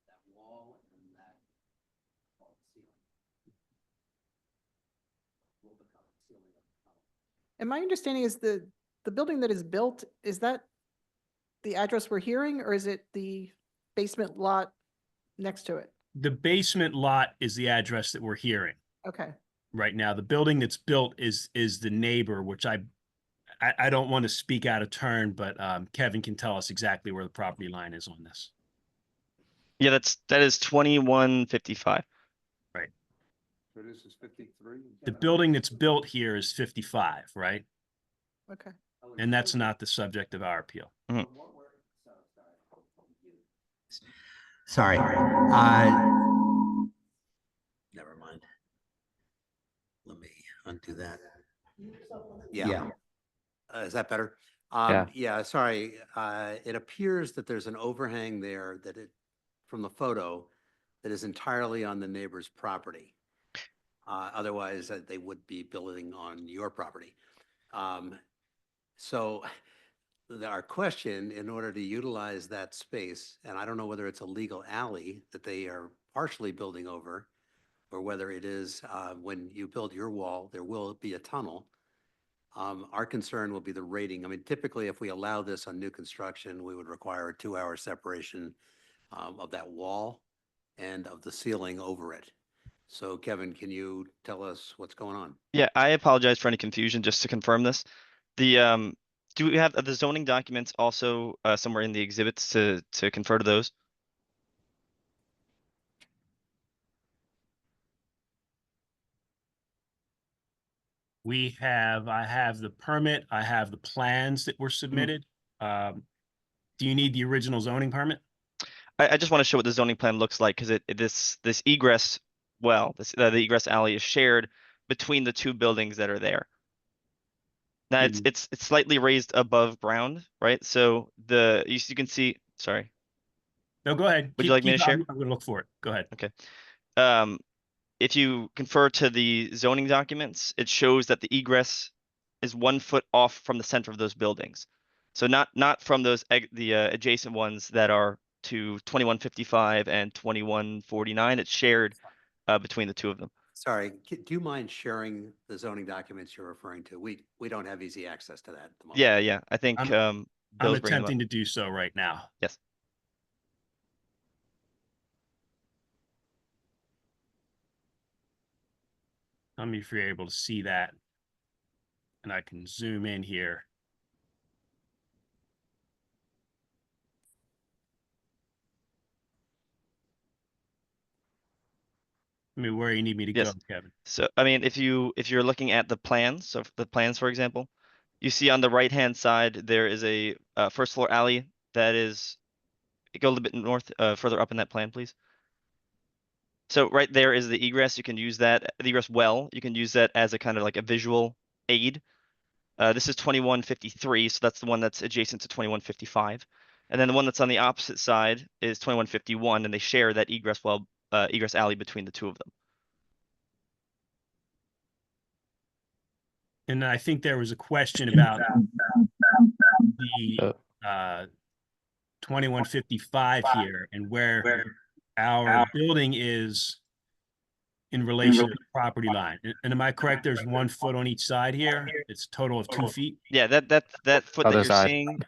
that wall and that ceiling? Will become ceiling of the tunnel. And my understanding is the building that is built, is that the address we're hearing, or is it the basement lot next to it? The basement lot is the address that we're hearing Okay. right now. The building that's built is the neighbor, which I don't want to speak out of turn, but Kevin can tell us exactly where the property line is on this. Yeah, that is 2155. Right. So this is 53. The building that's built here is 55, right? Okay. And that's not the subject of our appeal. Sorry. Never mind. Let me undo that. Yeah. Is that better? Yeah, sorry. It appears that there's an overhang there from the photo, that is entirely on the neighbor's property. Otherwise, they would be building on your property. So our question, in order to utilize that space, and I don't know whether it's a legal alley that they are partially building over, or whether it is, when you build your wall, there will be a tunnel. Our concern will be the rating. I mean, typically, if we allow this on new construction, we would require a 2-hour separation of that wall and of the ceiling over it. So Kevin, can you tell us what's going on? Yeah, I apologize for any confusion, just to confirm this. The, do we have the zoning documents also somewhere in the exhibits to confer to those? I have the permit, I have the plans that were submitted. Do you need the original zoning permit? I just want to show what the zoning plan looks like, because this egress, well, the egress alley is shared between the two buildings that are there. Now it's slightly raised above ground, right? So you can see, sorry. No, go ahead. Would you like me to share? I'm gonna look for it. Go ahead. Okay. If you confer to the zoning documents, it shows that the egress is 1 foot off from the center of those buildings. So not from those the adjacent ones that are to 2155 and 2149. It's shared between the two of them. Sorry, do you mind sharing the zoning documents you're referring to? We don't have easy access to that at the moment. Yeah. I think I'm Bill's bringing them up. attempting to do so right now. Yes. Tell me if you're able to see that. And I can zoom in here. I mean, where you need me to go, Yes. Kevin. So, I mean, if you're looking at the plans, so the plans, for example, you see on the right-hand side, there is a first floor alley that is, go a little bit north, further up in that plan, please. So right there is the egress. You can use that, the egress well, you can use that as a kind of like a visual aid. This is 2153, so that's the one that's adjacent to 2155. And then the one that's on the opposite side is 2151, and they share that egress well, egress alley between the two of them. And I think there was a question about the 2155 here and where our building is in relation to the property line. And am I correct? There's 1 foot on each side here. It's a total of 2 feet. Yeah, that foot that Other you're side. seeing,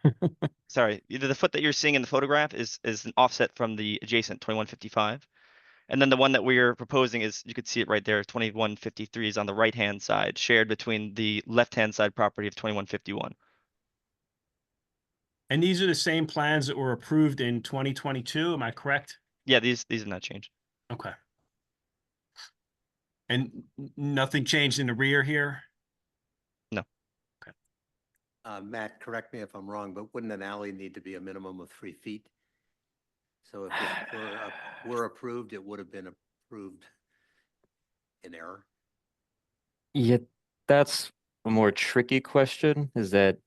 sorry, either the foot that you're seeing in the photograph is an offset from the adjacent 2155. And then the one that we're proposing is, you could see it right there, 2153 is on the right-hand side, shared between the left-hand side property of 2151. And these are the same plans that were approved in 2022. Am I correct? Yeah, these have not changed. Okay. And nothing changed in the rear here? No. Matt, correct me if I'm wrong, but wouldn't an alley need to be a minimum of 3 feet? So if it were approved, it would have been approved in error. Yeah, that's a more tricky question. Is that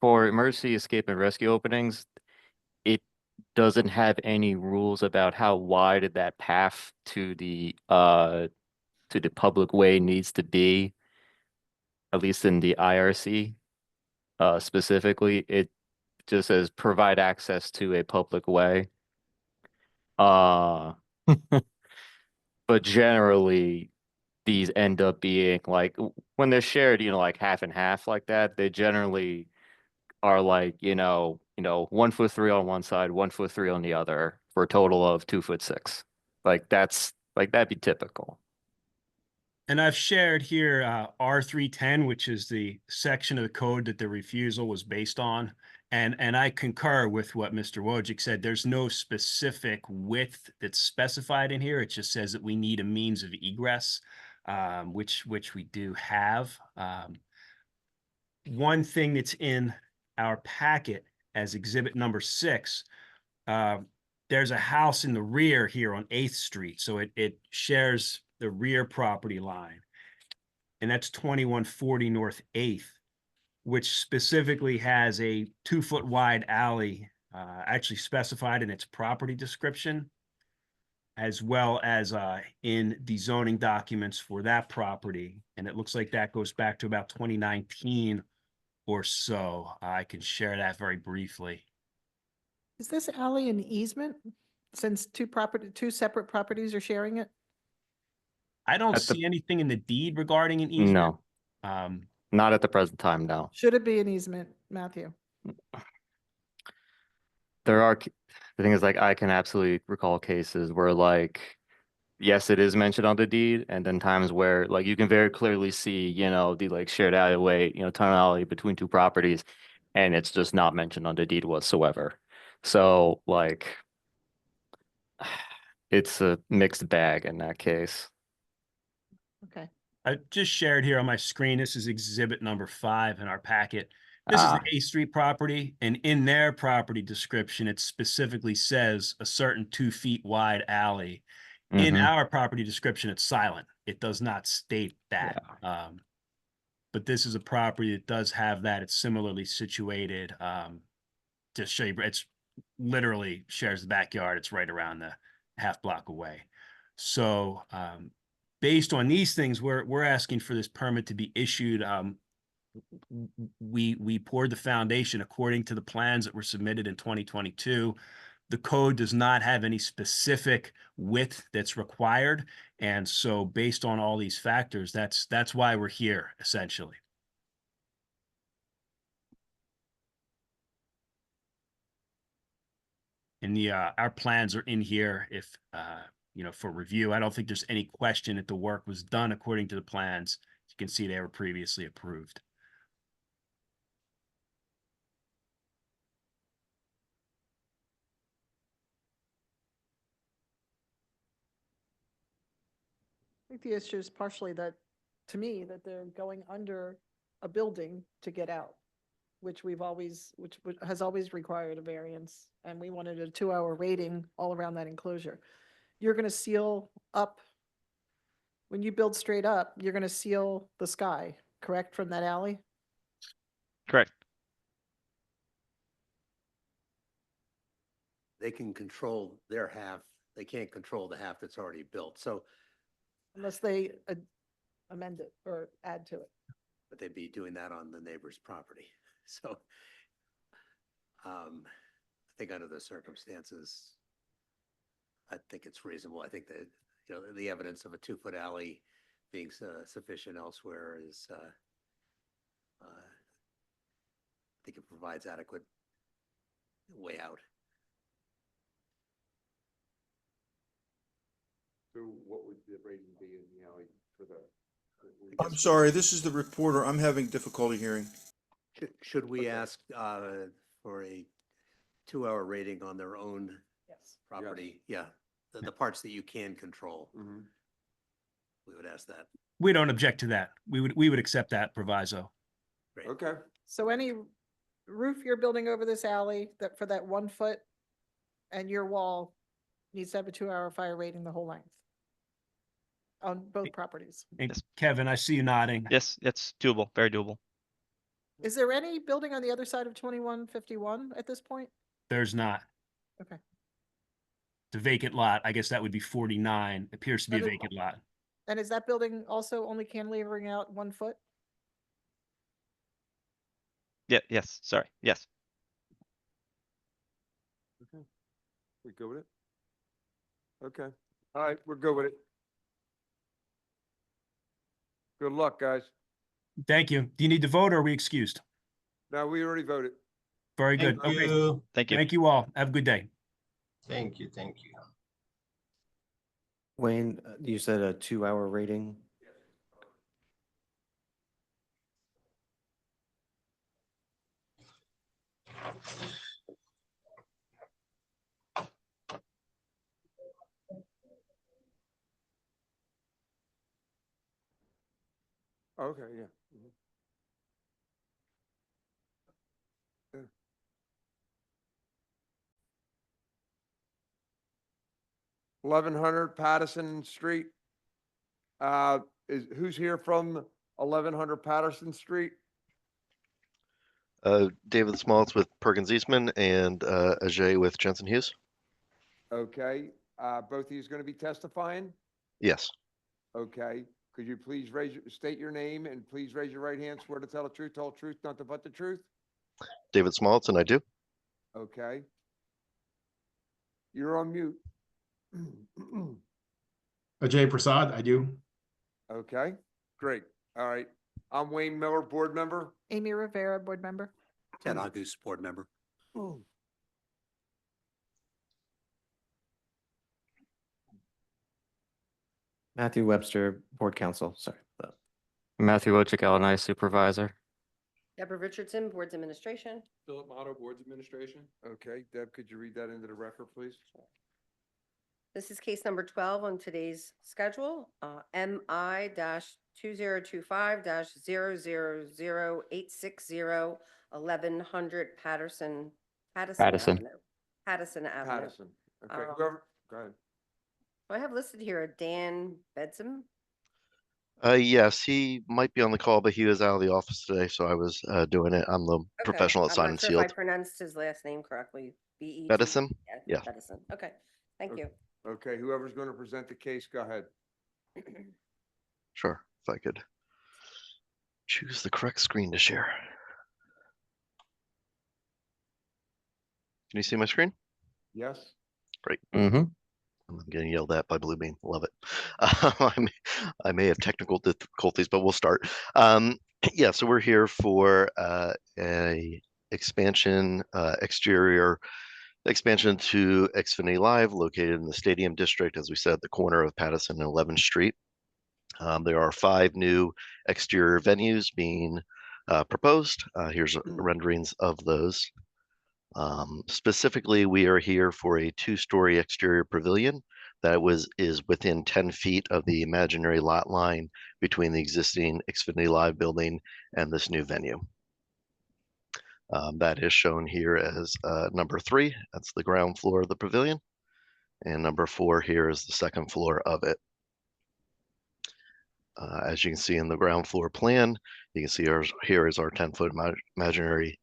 for emergency escape and rescue openings, it doesn't have any rules about how wide that path to the public way needs to be, at least in the IRC. Specifically, it just says provide access to a public way. But generally, these end up being like, when they're shared, like half and half like that, they generally are like, 1'3" on one side, 1'3" on the other, for a total of 2'6". Like that'd be typical. And I've shared here R310, which is the section of the code that the refusal was based on. And I concur with what Mr. Wojcik said. There's no specific width that's specified in here. It just says that we need a means of egress, which we do have. One thing that's in our packet as exhibit number 6, there's a house in the rear here on 8th Street. So it shares the rear property line. And that's 2140 North 8th, which specifically has a 2-foot wide alley, actually specified in its property description, as well as in the zoning documents for that property. And it looks like that goes back to about 2019 or so. I can share that very briefly. Is this alley an easement since two separate properties are sharing it? I don't At the- see anything in the deed regarding an easement. No, not at the present time, no. Should it be an easement, Matthew? The thing is, like, I can absolutely recall cases where, like, yes, it is mentioned on the deed, and then times where, like, you can very clearly see, the, like, shared alleyway, tunnel alley between two properties, and it's just not mentioned on the deed whatsoever. So, like, it's a mixed bag in that case. Okay. I just shared here on my screen. This is exhibit number 5 in our packet. This is the A Street property, and in their property description, it specifically says a certain 2 feet wide alley. In Mhm. our property description, it's silent. It does not state that. But this is a property that does have that. It's similarly situated. To show you, it's literally shares the backyard. It's right around the half block away. So based on these things, we're asking for this permit to be issued. We poured the foundation according to the plans that were submitted in 2022. The code does not have any specific width that's required. And so based on all these factors, that's why we're here, essentially. And our plans are in here if, for review. I don't think there's any question that the work was done according to the plans. You can see they were previously approved. I think the issue is partially that, to me, that they're going under a building to get out, which has always required a variance, and we wanted a 2-hour rating all around that enclosure. You're gonna seal up, when you build straight up, you're gonna seal the sky, correct, from that alley? Correct. They can control their half. They can't control the half that's already built. So, Unless they amend it or add to it. but they'd be doing that on the neighbor's property. So, I think under the circumstances, I think it's reasonable. I think that, the evidence of a 2-foot alley being sufficient elsewhere is, I think it provides adequate way out. So what would the rating be in the alley for the? I'm sorry, this is the reporter. I'm having difficulty hearing. Should we ask for a 2-hour rating on their own Yes. property? Yeah, the parts that you can control. Mm-hmm. We would ask that. We don't object to that. We would accept that proviso. Great. Okay. So any roof you're building over this alley, that for that 1 foot, and your wall needs to have a 2-hour fire rating the whole length on both properties. And Yes. Kevin, I see you nodding. Yes, it's doable, very doable. Is there any building on the other side of 2151 at this point? There's not. Okay. The vacant lot, I guess that would be 49, appears to be a Other- vacant lot. And is that building also only cantilevering out 1 foot? Yeah, yes, sorry, yes. Okay. We good with it? Okay. All right, we're good with it. Good luck, guys. Thank you. Do you need to vote or are we excused? Now, we already voted. Very good. Thank Okay. you. Thank you. Thank you all. Have a good day. Thank you, thank you. Wayne, you said a 2-hour rating? Okay, yeah. Mhm. Yeah. 1100 Patterson Street. Who's here from 1100 Patterson Street? David Small's with Perkins Eastman and Ajay with Jensen Hughes. Okay, both of you is going to be testifying? Yes. Okay, could you please state your name and please raise your right hand, swear to tell the truth, nothing but the truth? David Small's, and I do. Okay. You're on mute. Ajay Prasad, I do. Okay, great. All right. I'm Wayne Miller, board member. Amy Rivera, board member. Ted August, board member. Matthew Webster, board counsel, sorry. Matthew Wojcik, LNI supervisor. Deborah Richardson, Boards Administration. Philip Motto, Boards Administration. Okay, Deb, could you read that into the record, please? This is case number 12 on today's schedule, MI-2025-000860, 1100 Patterson Pattison. Avenue. Pattison Avenue. Pattison. Okay, Um, whoever, go ahead. I have listed here a Dan Bedsom. Yes, he might be on the call, but he was out of the office today, so I was doing it. I'm the Okay, professional at I'm Sign not and sure if I Sealed. pronounced his last name correctly. B-E-D. Bedison? Yeah. Bedison. Okay, thank you. Okay, whoever's going to present the case, go ahead. Sure, if I could choose the correct screen to share. Can you see my screen? Yes? Great. Mm-hmm. I'm getting yelled at by Blue Bean. Love it. I may have technical difficulties, but we'll start. Yeah, so we're here for a expansion, exterior expansion to Xfinity Live, located in the Stadium District, as we said, the corner of Pattison and 11th Street. There are 5 new exterior venues being proposed. Here's renderings of those. Specifically, we are here for a 2-story exterior pavilion that is within 10 feet of the imaginary lot line between the existing Xfinity Live building and this new venue. That is shown here as number 3. That's the ground floor of the pavilion. And number 4 here is the second floor of it. As you can see in the ground floor plan, you can see here is our 10-foot imaginary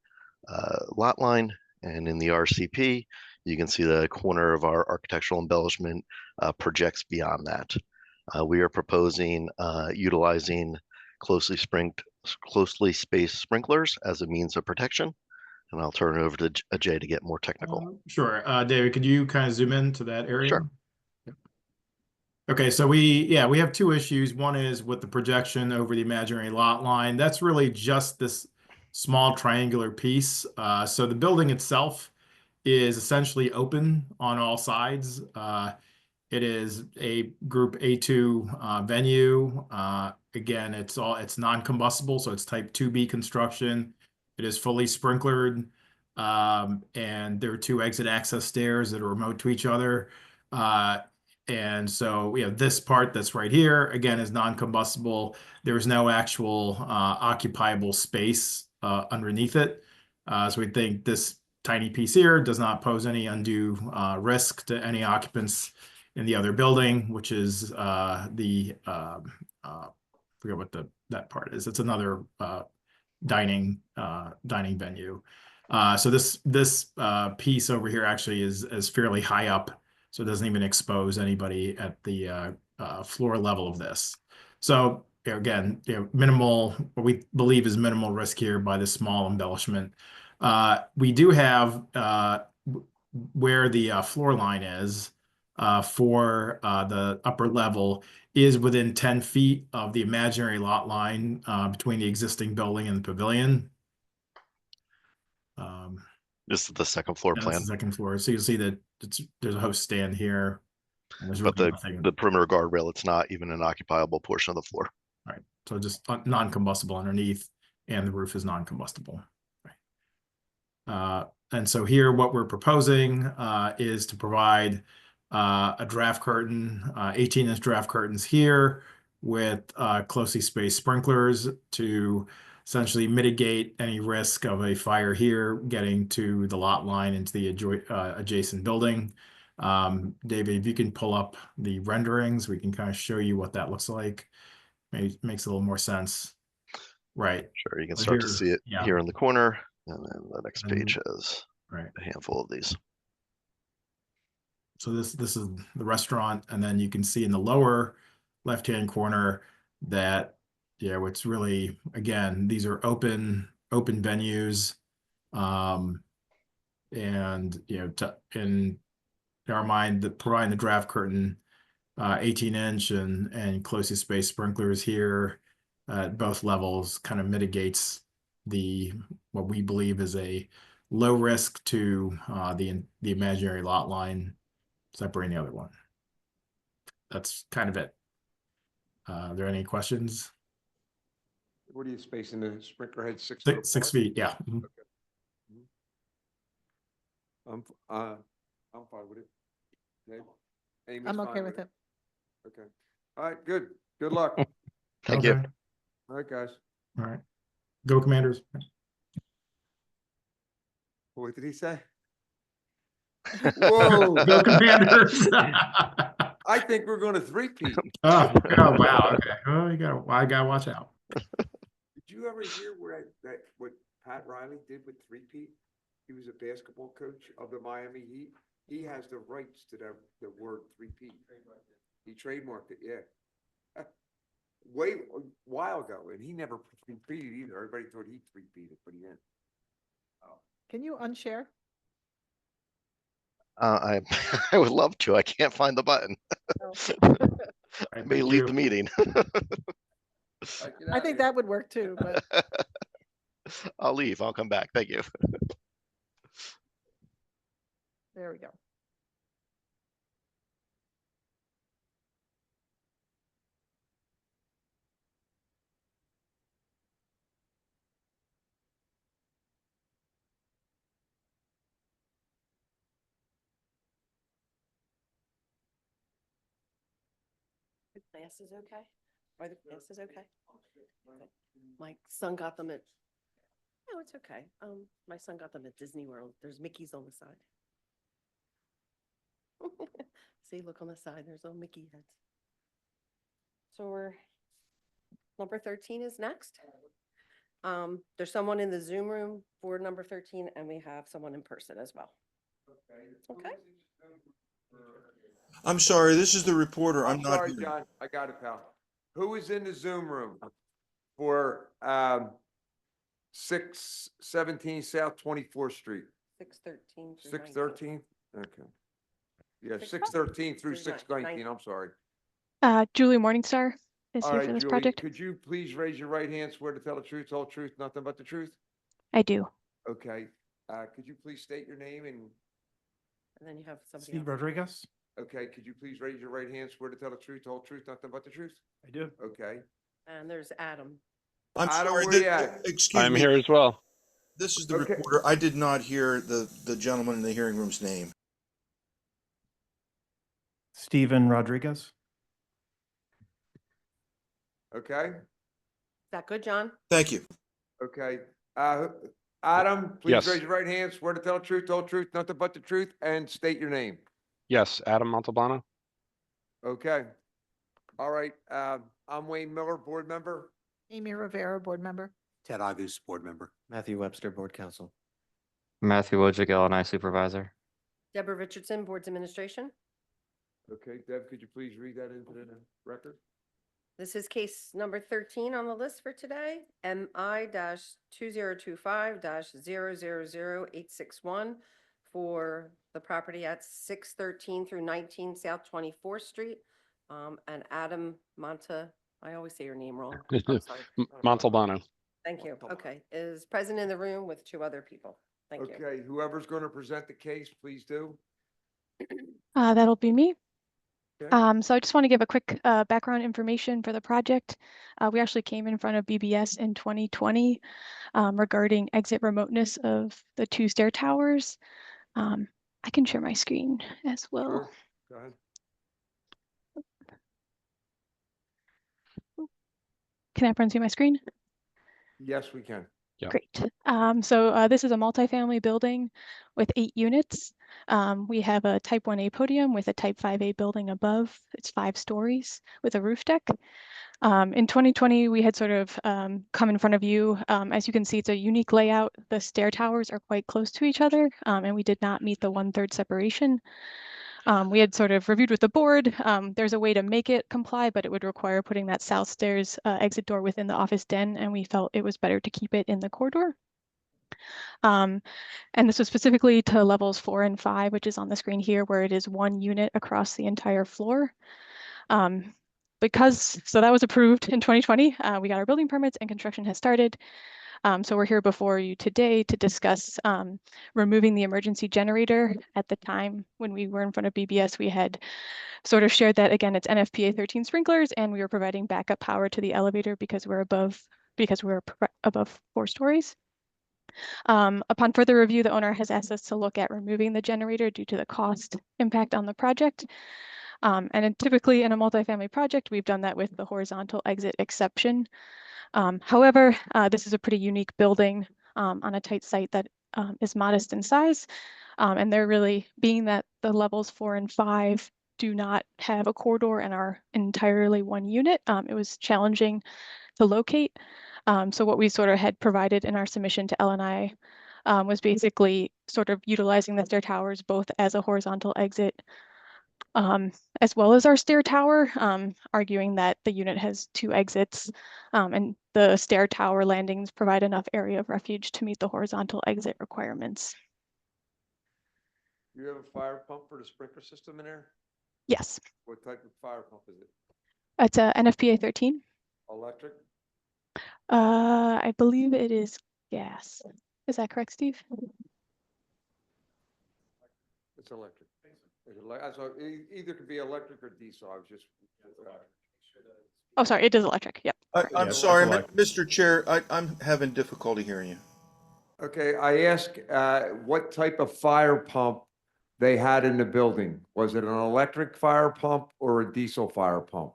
lot line. And in the RCP, you can see the corner of our architectural embellishment projects beyond that. We are proposing utilizing closely spaced sprinklers as a means of protection. And I'll turn it over to Ajay to get more technical. Sure. David, could you kind of zoom into that area? Sure. Okay, so we have 2 issues. One is with the projection over the imaginary lot line. That's really just this small triangular piece. So the building itself is essentially open on all sides. It is a group A2 venue. Again, it's non-combustible, so it's type 2B construction. It is fully sprinklered, and there are 2 exit access stairs that are remote to each other. And so we have this part that's right here, again, is non-combustible. There is no actual occupiable space underneath it. So we think this tiny piece here does not pose any undue risk to any occupants in the other building, which is forget what that part is. It's another dining venue. So this piece over here actually is fairly high up, so it doesn't even expose anybody at the floor level of this. So again, minimal, what we believe is minimal risk here by this small embellishment. We do have where the floor line is for the upper level is within 10 feet of the imaginary lot line between the existing building and the pavilion. This is the second floor plan. That's the second floor. So you'll see that there's a host stand here. But the perimeter guardrail, it's not even an occupiable portion of the floor. Right. So just non-combustible underneath, and the roof is non-combustible. Right. And so here, what we're proposing is to provide a draft curtain, 18-inch draft curtains here with closely spaced sprinklers to essentially mitigate any risk of a fire here getting to the lot line into the adjacent building. David, if you can pull up the renderings, we can kind of show you what that looks like. Maybe makes a little more sense. Right. Sure, you can So start to here- see it yeah. here in the corner, and then the next And- page has Right. a handful of these. So this is the restaurant, and then you can see in the lower left-hand corner that, yeah, it's really, again, these are open venues. And in our mind, that providing the draft curtain 18-inch and closely spaced sprinklers here at both levels kind of mitigates what we believe is a low risk to the imaginary lot line separating the other one. That's kind of it. Are there any questions? What are you spacing the sprinkler head 6 Six, foot 6 apart? feet, yeah. Mhm. I'm fine with it. Dave? Amy's I'm fine okay with it. Okay. All right, good. Good luck. Thank you. Okay. All right, guys. All right. Go Commanders. What did he say? Whoa. Go Commanders. I think we're going to three-peat. Oh, wow. Okay. Oh, I gotta watch out. Did you ever hear what Pat Riley did with three-peat? He was a basketball coach of the Miami Heat. He has the rights to the word three-peat. He trademarked it, yeah. Way, a while ago, and he never three-peated either. Everybody thought he three-peated, but he didn't. Can you unshare? I I would love to. I can't find the button. I may thank leave you. the meeting. I think that would work too, but I'll leave. I'll come back. Thank you. there we go. The glasses okay? Are the glasses okay? Okay. My son got them at, no, it's okay. My son got them at Disney World. There's Mickey's on the side. See, look on the side, there's little Mickey heads. So number 13 is next. There's someone in the Zoom room for number 13, and we have someone in person as well. Okay. I'm sorry, this is the reporter. I'm I'm not sorry, here. John. I got it, pal. Who is in the Zoom room for 617 South 24th Street? 613 through 613? Okay. Yeah, 6 613 through through 619. I'm sorry. Julie Morningstar is All here right, for this Julie, project. could you please raise your right hand, swear to tell the truth, whole truth, nothing but the truth? I do. Okay. Could you please state your name and, then you have somebody Steve else. Rodriguez. okay, could you please raise your right hand, swear to tell the truth, whole truth, nothing but the truth? I do. Okay. And there's Adam. I'm Adam, sorry, where you at? excuse I'm me. here as well. This is the Okay. reporter. I did not hear the gentleman in the hearing room's name. Steven Rodriguez. Okay. Is that good, John? Thank you. Okay. Adam, please Yes. raise your right hand, swear to tell the truth, whole truth, nothing but the truth, and state your name. Yes, Adam Montalbano. Okay. All right. I'm Wayne Miller, board member. Amy Rivera, board member. Ted Agus, board member. Matthew Webster, board counsel. Matthew Wojcik, LNI supervisor. Deborah Richardson, Boards Administration. Okay, Deb, could you please read that into the record? This is case number 13 on the list for today, MI-2025-000861 for the property at 613 through 19 South 24th Street. And Adam I always say your name wrong. I'm sorry. Montalbano. Thank you. Okay, is present in the room with 2 other people. Thank you. Okay, whoever's going to present the case, please do. That'll be me. So I just want to give a quick background information for the project. We actually came in front of BBS in 2020 regarding exit remoteness of the 2 stair towers. I can share my screen as well. Sure. Go ahead. Can everyone see my screen? Yes, we can. Great. So this is a multifamily building with 8 units. We have a type 1A podium with a type 5A building above. It's 5 stories with a roof deck. In 2020, we had sort of come in front of you. As you can see, it's a unique layout. The stair towers are quite close to each other, and we did not meet the 1/3 separation. We had sort of reviewed with the board. There's a way to make it comply, but it would require putting that south stairs exit door within the office den, and we felt it was better to keep it in the corridor. And this was specifically to levels 4 and 5, which is on the screen here, where it is 1 unit across the entire floor. So that was approved in 2020. We got our building permits and construction has started. So we're here before you today to discuss removing the emergency generator. At the time when we were in front of BBS, we had sort of shared that, again, it's NFPA 13 sprinklers, and we were providing backup power to the elevator because we're above 4 stories. Upon further review, the owner has asked us to look at removing the generator due to the cost impact on the project. Typically in a multifamily project, we've done that with the horizontal exit exception. However, this is a pretty unique building on a tight site that is modest in size. And they're really, being that the levels 4 and 5 do not have a corridor and are entirely 1 unit, it was challenging to locate. So what we sort of had provided in our submission to LNI was basically sort of utilizing the stair towers both as a horizontal exit as well as our stair tower, arguing that the unit has 2 exits and the stair tower landings provide enough area of refuge to meet the horizontal exit requirements. You have a fire pump for the sprinkler system in there? Yes. What type of fire pump is it? It's a NFPA 13. Electric? I believe it is gas. Is that correct, Steve? It's electric. So either could be electric or diesel. I was just. Oh, sorry, it is electric. Yep. I'm sorry, Mr. Chair, I'm having difficulty hearing you. Okay, I asked what type of fire pump they had in the building. Was it an electric fire pump or a diesel fire pump?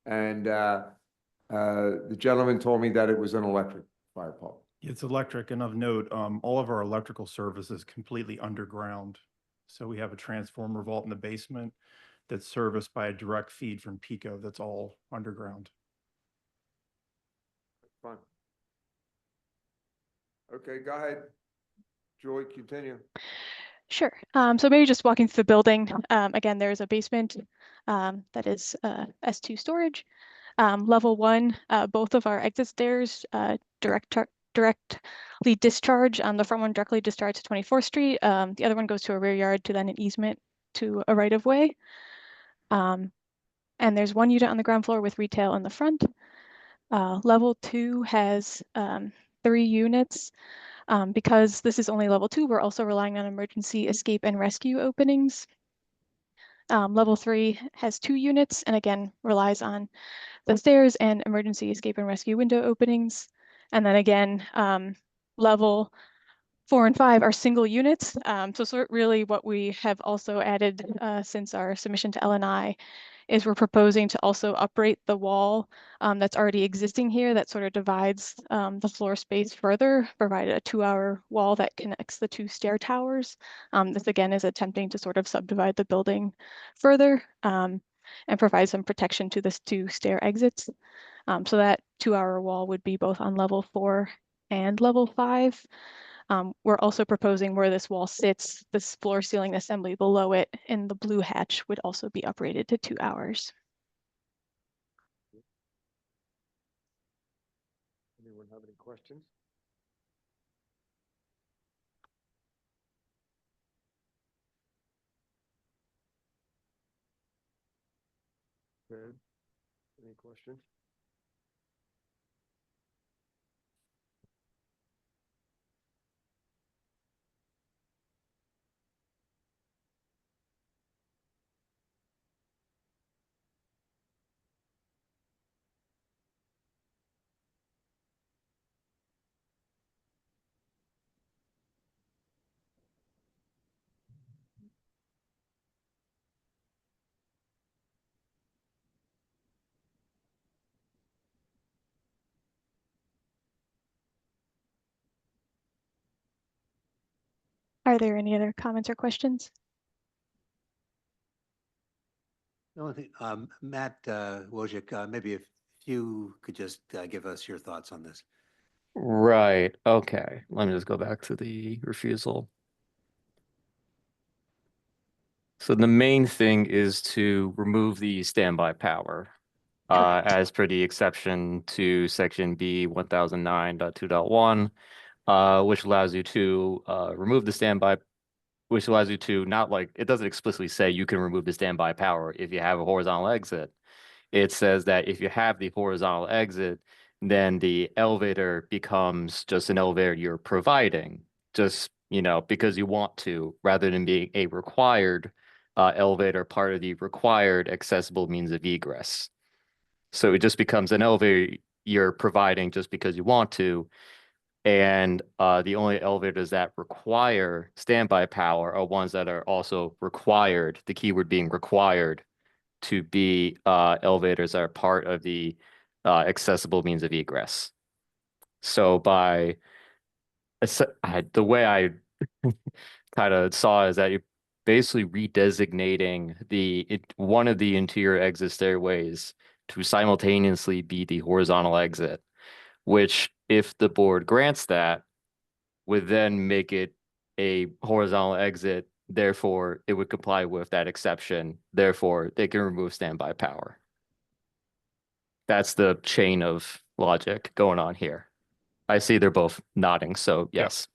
And the gentleman told me that it was an electric fire pump. It's electric, and of note, all of our electrical service is completely underground. So we have a transformer vault in the basement that's serviced by a direct feed from Pico. That's all underground. Fine. Okay, go ahead. Joy, continue. Sure. So maybe just walking through the building. Again, there's a basement that is S2 storage. Level 1, both of our exit stairs directly discharge. The front one directly discharges to 24th Street. The other one goes to a rear yard to then an easement to a right of way. And there's 1 unit on the ground floor with retail in the front. Level 2 has 3 units. Because this is only level 2, we're also relying on emergency escape and rescue openings. Level 3 has 2 units and again relies on the stairs and emergency escape and rescue window openings. And then again, level 4 and 5 are single units. So really what we have also added since our submission to LNI is we're proposing to also uprate the wall that's already existing here that sort of divides the floor space further, provided a 2-hour wall that connects the 2 stair towers. This again is attempting to sort of subdivide the building further and provide some protection to the 2 stair exits. So that 2-hour wall would be both on level 4 and level 5. We're also proposing where this wall sits, this floor ceiling assembly below it in the blue hatch would also be uprated to 2 hours. Anyone have any questions? Good. Any questions? Are there any other comments or questions? The only thing, Matt Wojcik, maybe if you could just give us your thoughts on this. Right, okay. Let me just go back to the refusal. So the main thing is to remove the standby power. As per the exception to section B 1009.2.1, which allows you to remove the standby, which allows you to not like, it doesn't explicitly say you can remove the standby power if you have a horizontal exit. It says that if you have the horizontal exit, then the elevator becomes just an elevator you're providing, just, because you want to, rather than being a required elevator, part of the required accessible means of egress. So it just becomes an elevator you're providing just because you want to. And the only elevators that require standby power are ones that are also required, the keyword being required, to be elevators that are part of the accessible means of egress. So by the way I kind of saw is that you're basically redesignating one of the interior exit stairways to simultaneously be the horizontal exit, which, if the board grants that, would then make it a horizontal exit. Therefore, it would comply with that exception. Therefore, they can remove standby power. That's the chain of logic going on here. I see they're both nodding, so yes.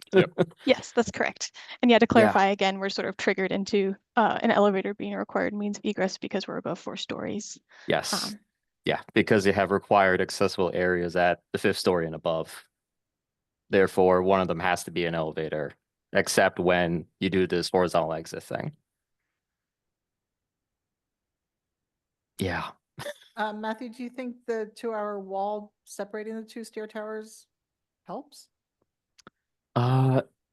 Yes, that's correct. And yeah, to clarify again, we're sort of triggered into an elevator being a required means of egress because we're above 4 stories. Yes. Yeah, because you have required accessible areas at the 5th story and above. Therefore, one of them has to be an elevator, except when you do this horizontal exit thing. Yeah. Matthew, do you think the 2-hour wall separating the 2 stair towers helps?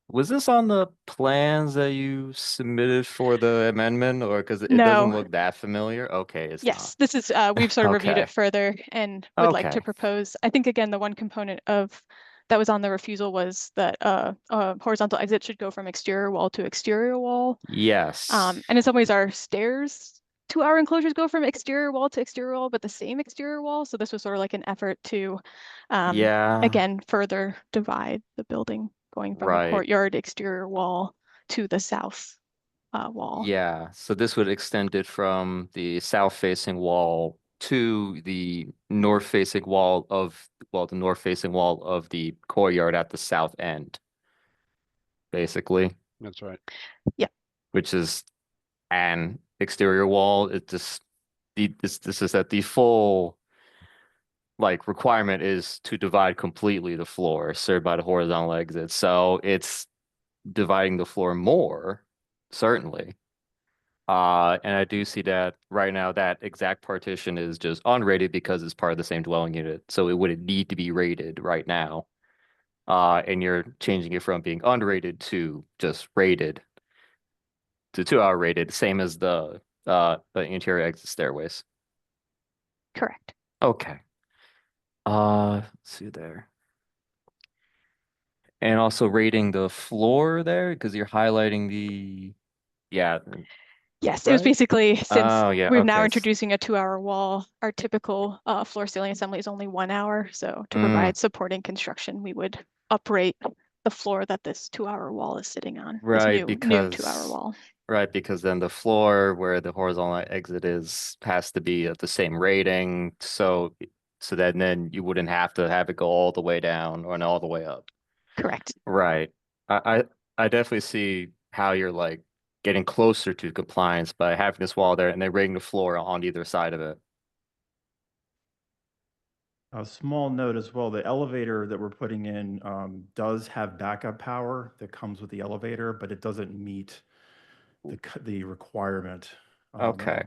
Was this on the plans that you submitted for the amendment, or because it No. doesn't look that familiar? Okay, it's Yes, not. this is, we've sort of reviewed Okay. it further and would like to Okay. propose, I think, again, the one component of that was on the refusal was that horizontal exit should go from exterior wall to exterior wall. Yes. And in some ways our stairs 2-hour enclosures go from exterior wall to exterior wall, but the same exterior wall. So this was sort of like an effort to, Yeah. again, further divide the building, going from the Right. courtyard exterior wall to the south wall. Yeah, so this would extend it from the south-facing wall to the north-facing wall of, the north-facing wall of the courtyard at the south end, basically, That's right. Yeah. which is an exterior wall. It just, this is that the full, requirement is to divide completely the floor served by the horizontal exit. So it's dividing the floor more, certainly. And I do see that right now that exact partition is just unrated because it's part of the same dwelling unit. So it wouldn't need to be rated right now. And you're changing it from being unrated to just rated to 2-hour rated, same as the interior exit stairways. Correct. Okay. Let's see there. And also rating the floor there because you're highlighting the, yeah. Yes, it was Right? basically, since Oh, yeah, we're now okay. introducing a 2-hour wall, our typical floor ceiling assembly is only 1 hour. So to Mm. provide supporting construction, we would uprate the floor that this 2-hour wall is sitting on. This Right, new 2-hour wall. Right, because then the floor where the horizontal exit is has to be at the same rating, so that then you wouldn't have to have it go all the way down or all the way up. Correct. Right. I definitely see how you're getting closer to compliance by having this wall there and then rating the floor on either side of it. A small note as well, the elevator that we're putting in does have backup power that comes with the elevator, but it doesn't meet the requirement. Okay.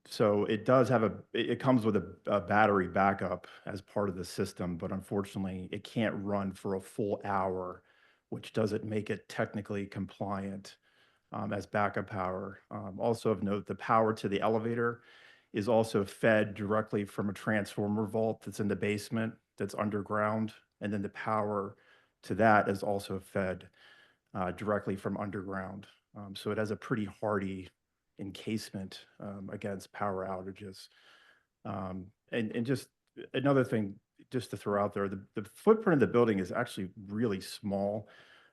So it does have it comes with a battery backup as part of the system, but unfortunately it can't run for a full hour, which doesn't make it technically compliant as backup power. Also of note, the power to the elevator is also fed directly from a transformer vault that's in the basement that's underground. And then the power to that is also fed directly from underground. So it has a pretty hardy encasement against power outages. And just another thing, just to throw out there, the footprint of the building is actually really small.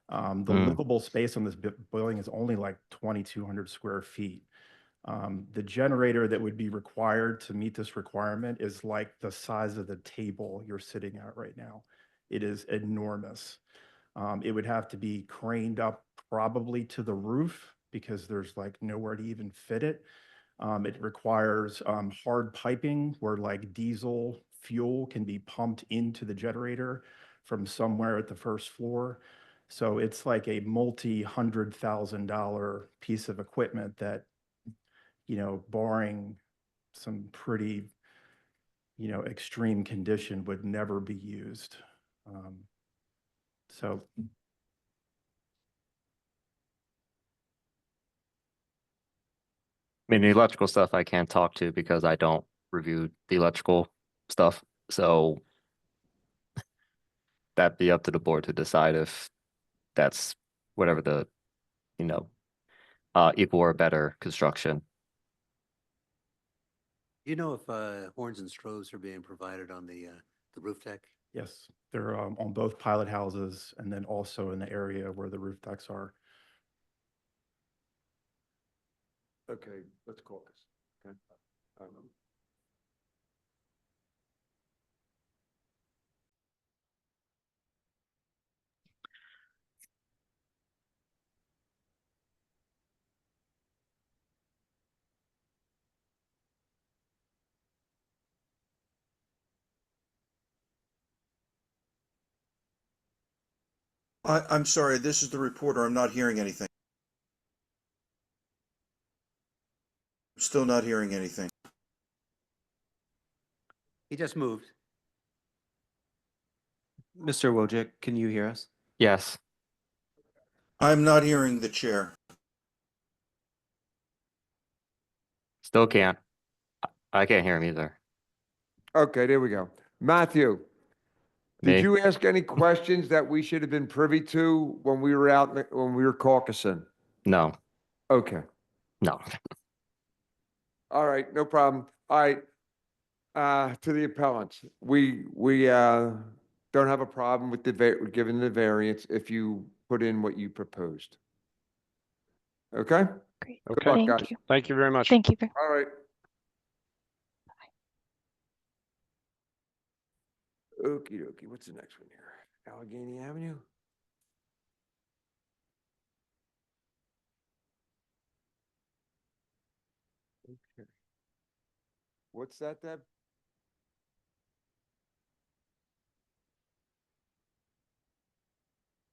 The livable space on this building is only like 2,200 square feet. The generator that would be required to meet this requirement is like the size of the table you're sitting at right now. It is enormous. It would have to be craned up probably to the roof because there's like nowhere to even fit it. It requires hard piping where like diesel fuel can be pumped into the generator from somewhere at the first floor. So it's like a multi-$100,000 piece of equipment that, barring some pretty, extreme condition would never be used. So I mean, the electrical stuff I can't talk to because I don't review the electrical stuff. So that'd be up to the board to decide if that's whatever the, equal or better construction. Do you know if horns and strobes are being provided on the roof deck? yes, they're on both pilot houses and then also in the area where the roof decks are. Okay, let's caucus. Okay. I'm sorry, this is the reporter. I'm not hearing anything. Still not hearing anything. He just moved. Mr. Wojcik, can you hear us? Yes. I'm not hearing the chair. Still can't. I can't hear him either. Okay, there we go. Matthew, Me? did you ask any questions that we should have been privy to when we were out, when we were caucusing? No. Okay. No. All right, no problem. All right. To the appellants, we don't have a problem with giving the variance if you put in what you proposed. Okay? Great. Good Okay. luck, Thank guys. you. Thank you very much. Thank you. All right. Okey dokey, what's the next one here? Allegheny Avenue? Okay. What's that, Deb?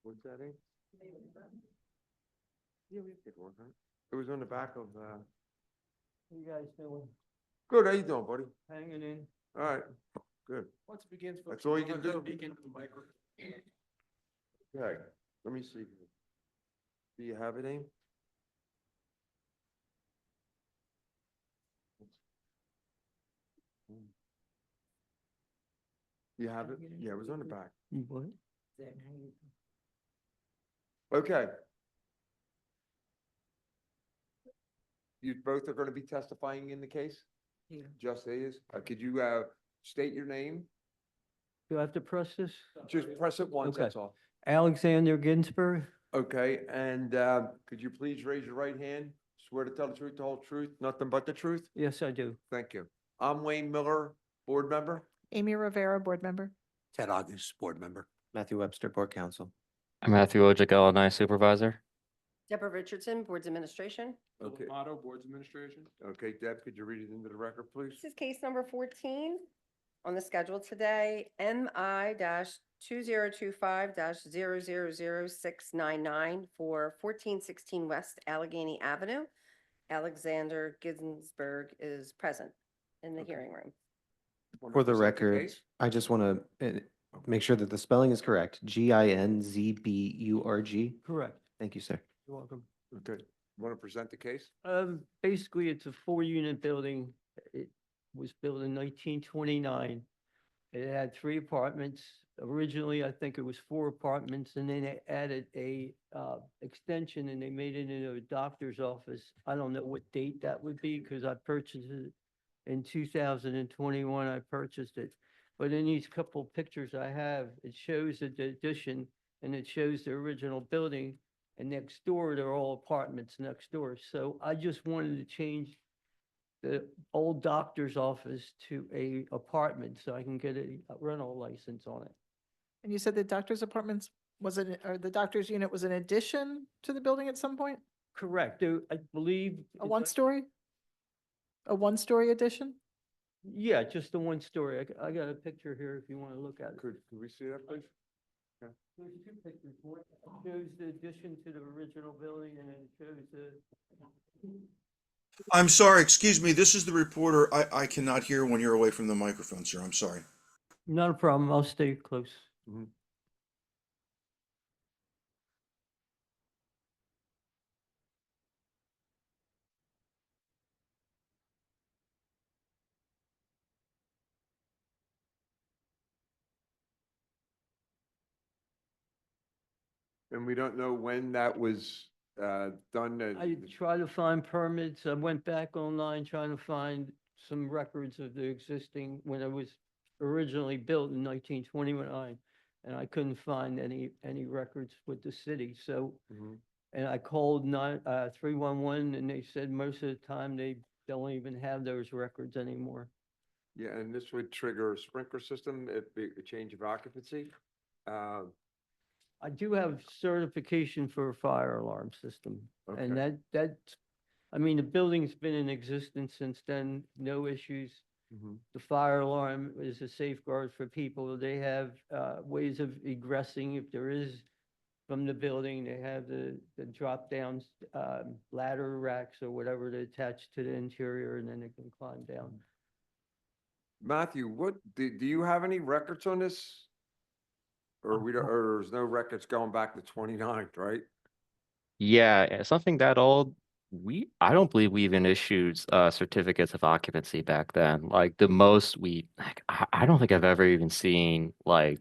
What's that, eh? Yeah, we did one, huh? It was on the back of, How you guys doing? good, how you doing, buddy? Hanging in. All right, good. Once it begins. folks, That's all you I'm can gonna do? speak into the micro- Okay, let me see. Do you have it, Aim? You have it? Yeah, it was on the back. What? Okay. You both are going to be testifying in the case? Yeah. Just is. Could you state your name? Do I have to press this? Just press it once, Okay. that's all. Alexander Ginsburg? Okay, and could you please raise your right hand? Swear to tell the truth, the whole truth, nothing but the truth? Yes, I do. Thank you. I'm Wayne Miller, board member. Amy Rivera, board member. Ted August, board member. Matthew Webster, board counsel. I'm Matthew Wojcik, LNI supervisor. Deborah Richardson, Boards Administration. Okay. Motto, Boards Administration. Okay, Deb, could you read it into the record, please? This is case number 14 on the schedule today, MI-2025-000699 for 1416 West Allegheny Avenue. Alexander Ginsburg is present in the hearing room. Wanna For the present record, case? I just want to make sure that the spelling is correct. Ginzburg. Correct. Thank you, sir. You're welcome. Okay, want to present the case? Basically, it's a 4-unit building. It was built in 1929. It had 3 apartments, Originally, I think it was 4 apartments, and then they added a extension and they made it into a doctor's office. I don't know what date that would be because I purchased it in 2021. I purchased it. But in these couple pictures I have, it shows the addition and it shows the original building. And next door, they're all apartments next door. So I just wanted to change the old doctor's office to a apartment so I can get a rental license on it. And you said the doctor's apartments was it, or the doctor's unit was an addition to the building at some point? Correct. I believe. A one-story? A one-story addition? Yeah, just the 1 story. I got a picture here if you want to look at it. Could we see that, please? There's 2 pictures. One shows the addition to the original building and then it shows the. I'm sorry, excuse me, this is the reporter. I cannot hear when you're away from the microphone, sir. I'm sorry. Not a problem. I'll stay close. And we don't know when that was done. I try to find permits. I went back online trying to find some records of the existing, when it was originally built in 1929. And I couldn't find any records with the city. So, and I called 311 and they said most of the time they don't even have those records anymore. Yeah, and this would trigger a sprinkler system if a change of occupancy. I do have certification for a fire alarm system. And that, I mean, the building's been in existence since then, no issues. The fire alarm is a safeguard for people. They have ways of egressing if there is from the building. They have the drop down ladder racks or whatever to attach to the interior and then they can climb down. Matthew, what, do you have any records on this? Or we don't, or there's no records going back to 29th, right? Yeah, something that old. I don't believe we even issued certificates of occupancy back then. Like the most like, I don't think I've ever even seen like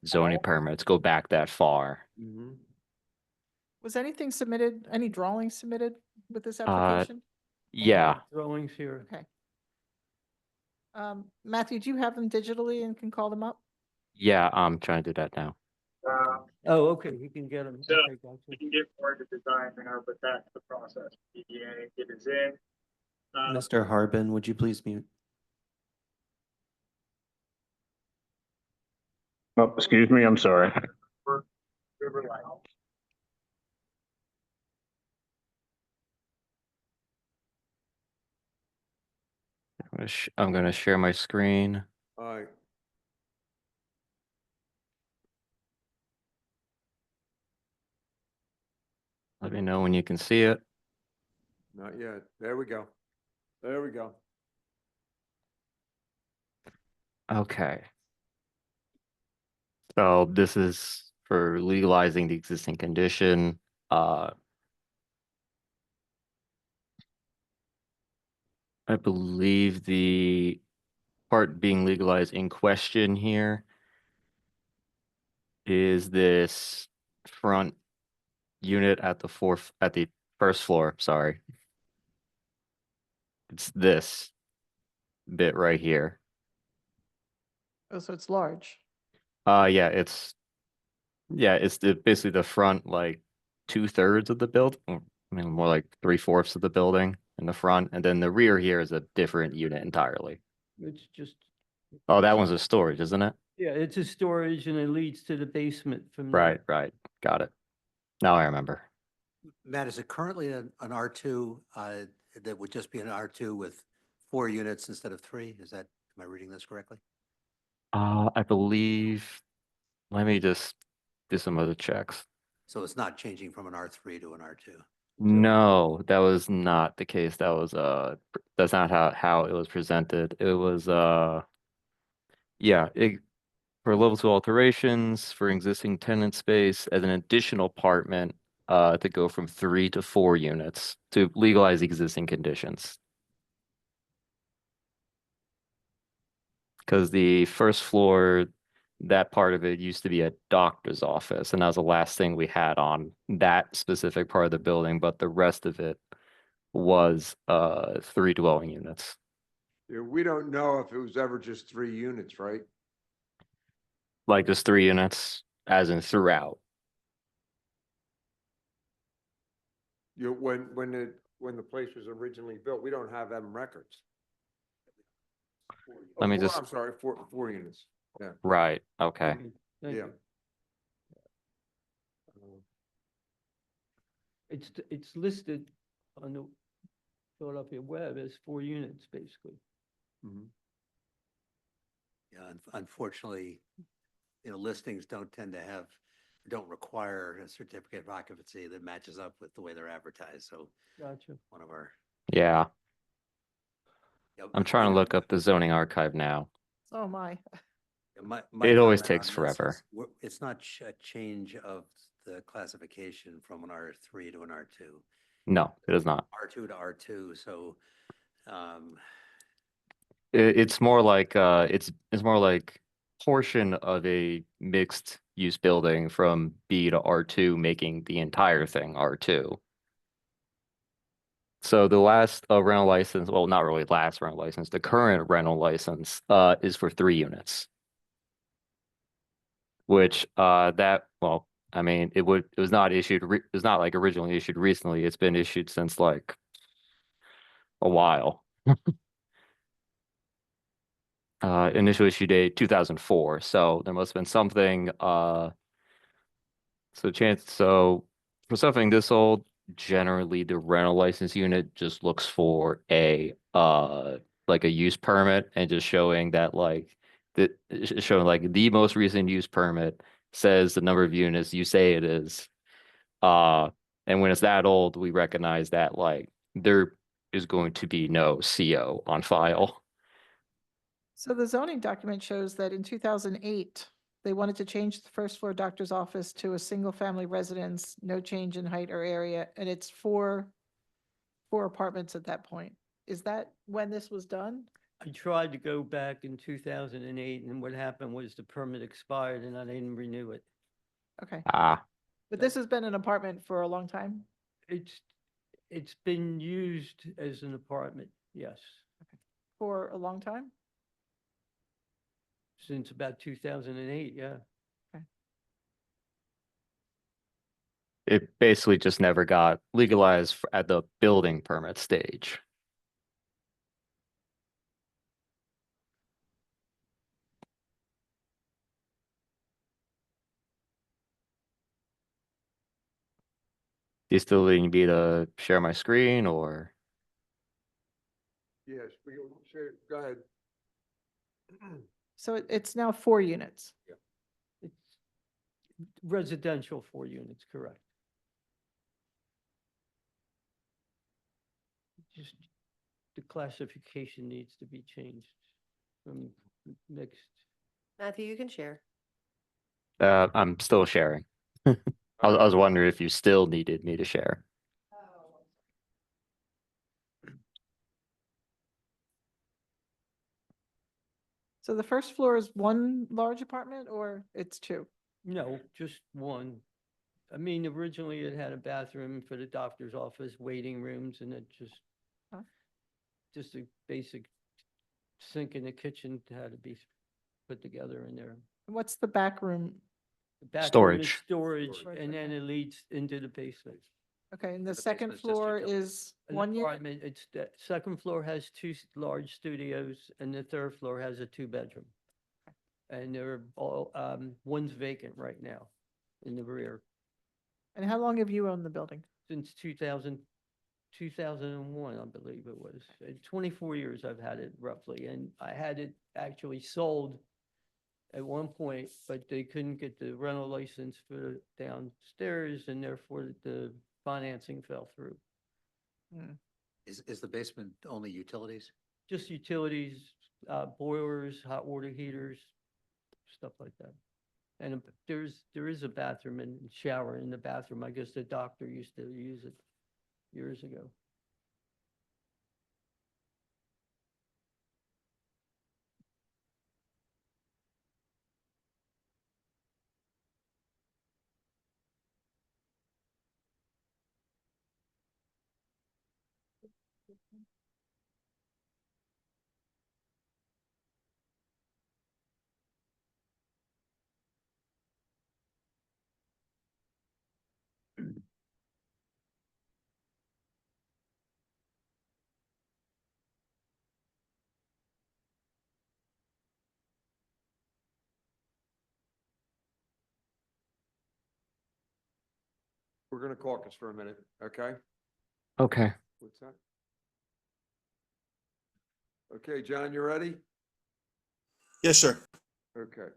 zoning permits go back that far. Was anything submitted, any drawings submitted with this application? Yeah. Drawings here. Okay. Matthew, do you have them digitally and can call them up? Yeah, I'm trying to do that now. Oh, okay, you can get them. So Okay, gotcha. we can get more of the design there, but that's the process. PDA, it is in. Mr. Harbin, would you please mute? Oh, excuse me, I'm sorry. Riverlight. I'm gonna share my screen. All right. Let me know when you can see it. Not yet. There we go. There we go. Okay. So this is for legalizing the existing condition. I believe the part being legalized in question here is this front unit at the first floor, sorry. It's this bit right here. Oh, so it's large. Yeah, it's basically the front like 2/3 of the build. I mean, more like 3/4 of the building in the front, and then the rear here is a different unit entirely. It's just, Oh, that one's a storage, isn't it? yeah, it's a storage and it leads to the basement from Right, right. Got it. Now I remember. Matt, is it currently an R2 that would just be an R2 with 4 units instead of 3? Is that, am I reading this correctly? I believe, let me just do some other checks. So it's not changing from an R3 to an R2? No, that was not the case. That was that's not how it was presented. It was yeah, for level 2 alterations for existing tenant space as an additional apartment to go from 3 to 4 units to legalize existing conditions. Because the first floor that part of it used to be a doctor's office, and that was the last thing we had on that specific part of the building, but the rest of it was 3 dwelling units. Yeah, we don't know if it was ever just 3 units, right? Like just 3 units, as in throughout. You, when the place was originally built, we don't have them records. Let me Four, just- I'm sorry, 4 units, yeah. Right, okay. Thank Yeah. you. It's listed on the Philadelphia web as 4 units, basically. Yeah, unfortunately, listings don't tend to have, don't require a certificate of occupancy that matches up with the way they're advertised. So Gotcha. one of our, Yeah, yeah, I'm trying to look up the zoning archive now. Oh, my. my It always comment takes on this forever. is it's not a change of the classification from an R3 to an R2. No, it is not. R2 to R2, so, It's more like it's more like portion of a mixed use building from B to R2, making the entire thing R2. So the last rental license, well, not really last rental license, the current rental license is for 3 units. Which well, I mean, it was not issued, it was not like originally issued recently. It's been issued since like a while. Initial issue date 2004. So there must have been something. So for something this old, generally the rental license unit just looks for a like a use permit and just showing that like showing like the most recent use permit says the number of units you say it is. And when it's that old, we recognize that like there is going to be no CO on file. So the zoning document shows that in 2008, they wanted to change the first floor doctor's office to a single family residence, no change in height or area, and it's four apartments at that point. Is that when this was done? I tried to go back in 2008, and what happened was the permit expired and I didn't renew it. Okay, Ah, but this has been an apartment for a long time? It's been used as an apartment, yes, For a long time? since about 2008, yeah. it basically just never got legalized at the building permit stage. Do you still need me to share my screen or? Yes, go ahead. So it's now 4 units. It's residential 4 units, correct. Just the classification needs to be changed from mixed. Matthew, you can share. I'm still sharing. I was wondering if you still needed me to share. So the first floor is 1 large apartment or it's 2? No, just 1. I mean, originally it had a bathroom for the doctor's office, waiting rooms, and it Huh. just a basic sink in the kitchen had to be put together in there. What's the back room? The back room is Storage. storage, Storage, and then it leads into the basement. Okay, and the The second basement's just floor utilities. is An 1 unit? apartment, it's, the second floor has 2 large studios, and the third floor has a 2-bedroom. And they're all, one's vacant right now in the rear. And how long have you owned the building? Since 2001, I believe it was. 24 years I've had it roughly, and I had it actually sold at one point, but they couldn't get the rental license for downstairs, and therefore the financing fell through. is the basement only utilities? Just utilities, boilers, hot water heaters, stuff like that. And there is a bathroom and shower in the bathroom. I guess the doctor used to use it years ago. We're gonna caucus for a minute, okay? Okay. What's that? Okay, John, you ready? Yes, sir. Okay.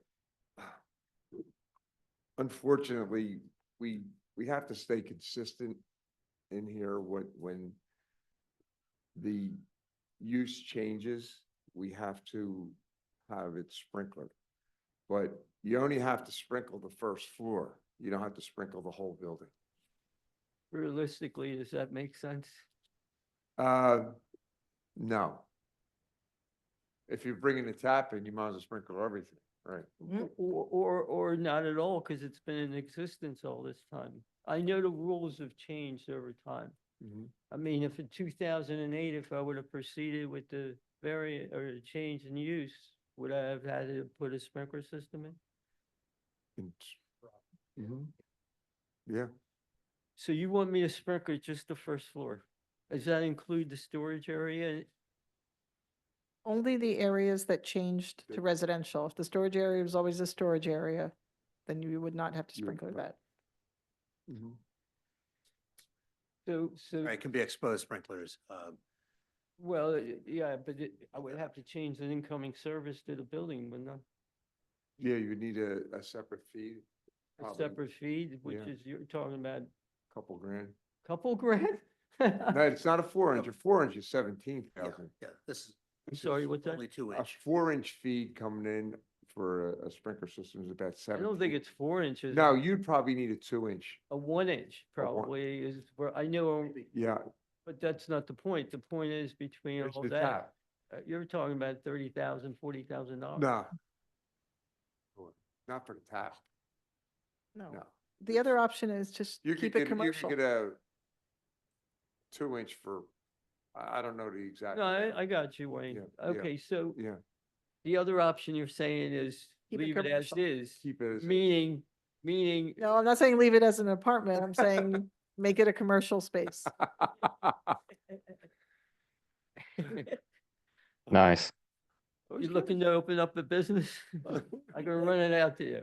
Unfortunately, we have to stay consistent in here when the use changes, we have to have it sprinkled. But you only have to sprinkle the first floor. You don't have to sprinkle the whole building. Realistically, does that make sense? No. If you're bringing the tap in, you might as well sprinkle everything, right? Or not at all, because it's been in existence all this time. I know the rules have changed over time. Mhm. I mean, if in 2008, if I would have proceeded with the variant or the change in use, would I have had to put a sprinkler system in? Mhm. Yeah, So you want me to sprinkle just the first floor? Does that include the storage area? Only the areas that changed to residential. If the storage area was always a storage area, then you would not have to You would sprinkler not. that. Mhm. So, Right, it can be exposed sprinklers. well, yeah, but I would have to change the incoming service to the building, wouldn't I? Yeah, you would need a separate feed, A Probably. separate feed, which Yeah. is, you're talking about couple grand. couple grand? No, it's not a 4 inch. A 4 inch is 17,000. Yeah, this is. I'm sorry, what's that? Only 2 A inch. 4 inch feed coming in for a sprinkler system is about I 17. don't think it's 4 inches. No, you'd probably need a 2 inch. A 1 inch A one- probably is where I know, Yeah, but that's not the point. The point is between it's all the that, tap. you're talking about $30,000, $40,000. Nah. Not for the tap. No. No. The other option is just You could keep get, it you commercial. could get a 2 inch for, I don't know the exact. No, I got you, Wayne. Yeah, yeah. Okay, so Yeah, the other option you're saying is Keep it leave it as commercial. is, keep it as. meaning, No, I'm not saying leave it as an apartment. I'm saying make it a commercial space. Nice. you looking to open up a business? I can run it out to you.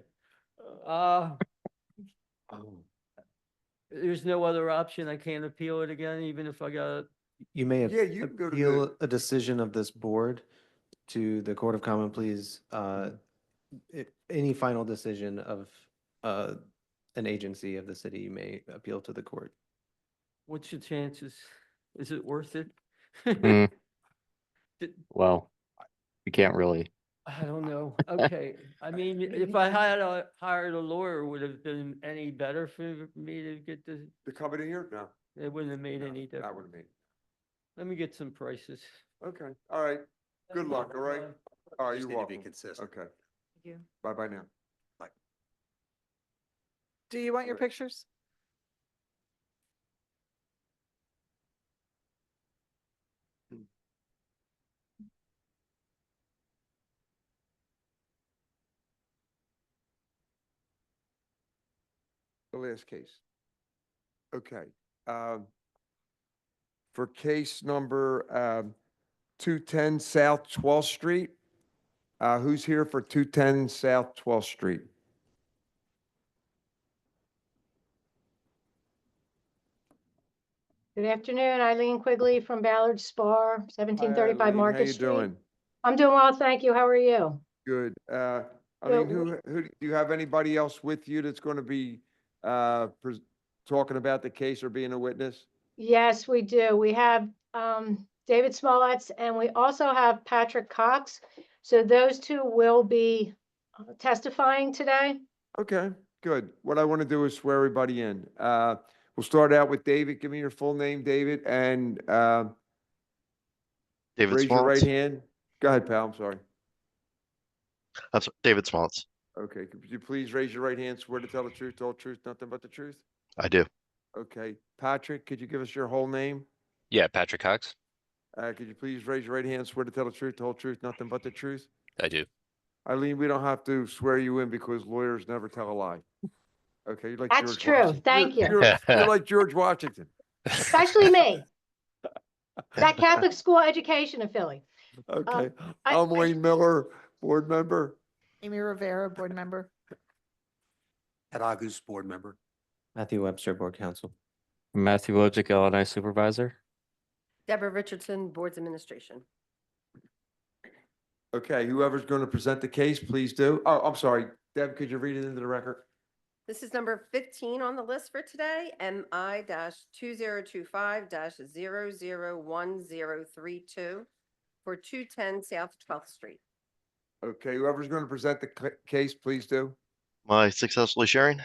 There's no other option. I can't appeal it again, even if I got, You may Yeah, you can go to appeal a decision of this board to the Court of Common Pleas. Any final decision of an agency of the city, you may appeal to the court. what's your chances? Is it worth it? Hmm. Well, you can't really. I don't know. Okay, I mean, if I had hired a lawyer, would have been any better for me to get the, The company here? No. it wouldn't have made any That difference. would have made. Let me get some prices. Okay, all right. Good luck, all right? All right, Just you're need to be welcome. consistent. Okay, Thank you. bye-bye now. Do you want your pictures? The last case. Okay. For case number 210 South 12th Street, who's here for 210 South 12th Street? Good afternoon, Eileen Quigley from Ballard Spar, Hi, 1735 Eileen. How Market you Street. doing? I'm doing well, thank you. How are you? Good. I Yeah, mean, who, do you have anybody else with you that's going to be talking about the case or being a witness? Yes, we do. We have David Smolletz and we also have Patrick Cox. So those two will be testifying today. Okay, good. What I want to do is swear everybody in. We'll start out with David. Give me your full name, David, and David raise your right Smoltz. hand. Go ahead, pal. I'm sorry. I'm sorry, David Smoltz. Okay, could you please raise your right hand, swear to tell the truth, the whole truth, nothing but the truth? I do. Okay, Patrick, could you give us your whole name? Yeah, Patrick Cox. Could you please raise your right hand, swear to tell the truth, the whole truth, nothing but the truth? I do. Eileen, we don't have to swear you in because lawyers never tell a lie. Okay, you're like That's George true. Washington. Thank you. You're like George Washington. Especially me. That Catholic school education in Philly. Okay, I- I'm Wayne Miller, board member. Amy Rivera, board member. Ed August, board member. Matthew Webster, board counsel. Matthew Wojcik, LNI supervisor. Deborah Richardson, Boards Administration. Okay, whoever's going to present the case, please do. Oh, I'm sorry. Deb, could you read it into the record? This is number 15 on the list for today, MI-2025-001032 for 210 South 12th Street. Okay, whoever's going to present the case, please do. Am I successfully sharing?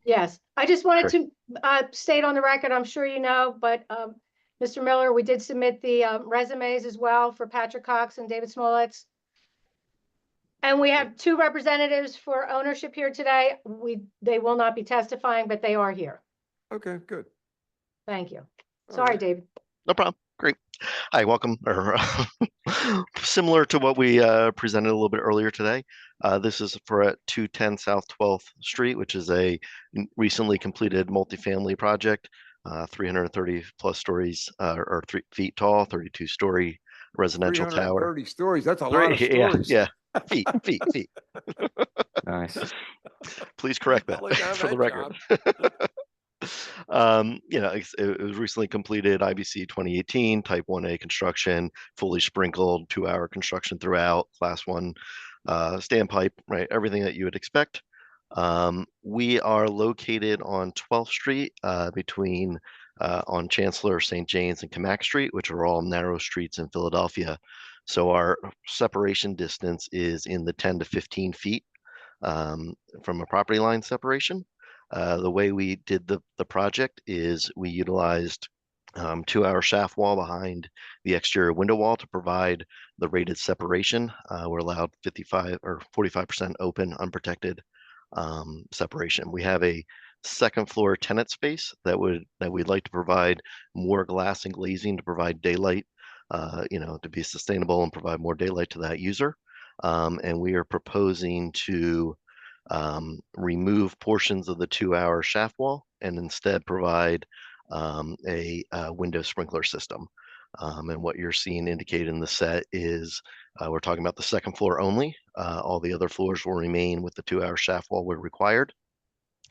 Yes, I just wanted to state on the record, I'm sure you know, but Mr. Miller, we did submit the resumes as well for Patrick Cox and David Smolletz. And we have two representatives for ownership here today. They will not be testifying, but they are here. Okay, good. Thank you. All Sorry, right. David. No problem. Great. Hi, welcome. Similar to what we presented a little bit earlier today. This is for at 210 South 12th Street, which is a recently completed multifamily project, 330 plus stories or 3 feet tall, 32-story residential tower. 330 stories. That's a lot of Yeah, stories. yeah. Feet. Nice. Please correct that I'd like to have for the that record. job. You know, it was recently completed IBC 2018, type 1A construction, fully sprinkled, 2-hour construction throughout, class 1 standpipe, right? Everything that you would expect. We are located on 12th Street between on Chancellor, St. James, and Camac Street, which are all narrow streets in Philadelphia. So our separation distance is in the 10 to 15 feet from a property line separation. The way we did the project is we utilized 2-hour shaft wall behind the exterior window wall to provide the rated separation. We're allowed 55 or 45% open, unprotected separation. We have a second floor tenant space that we'd like to provide more glass and glazing to provide daylight, you know, to be sustainable and provide more daylight to that user. And we are proposing to remove portions of the 2-hour shaft wall and instead provide a window sprinkler system. And what you're seeing indicated in the set is we're talking about the second floor only. All the other floors will remain with the 2-hour shaft wall where required.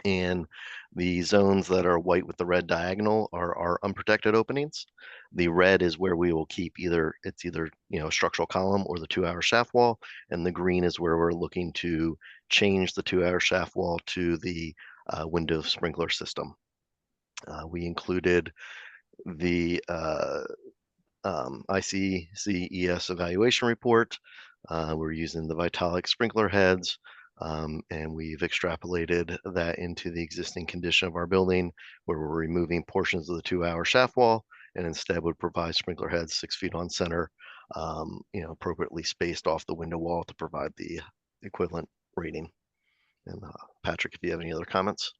And the zones that are white with the red diagonal are unprotected openings. The red is where we will keep either you know, a structural column or the 2-hour shaft wall, and the green is where we're looking to change the 2-hour shaft wall to the window sprinkler system. We included the ICCES evaluation report. We're using the Vitalik sprinkler heads. And we've extrapolated that into the existing condition of our building, where we're removing portions of the 2-hour shaft wall and instead would provide sprinkler heads 6 feet on center, you know, appropriately spaced off the window wall to provide the equivalent rating. And Patrick, if you have any other comments.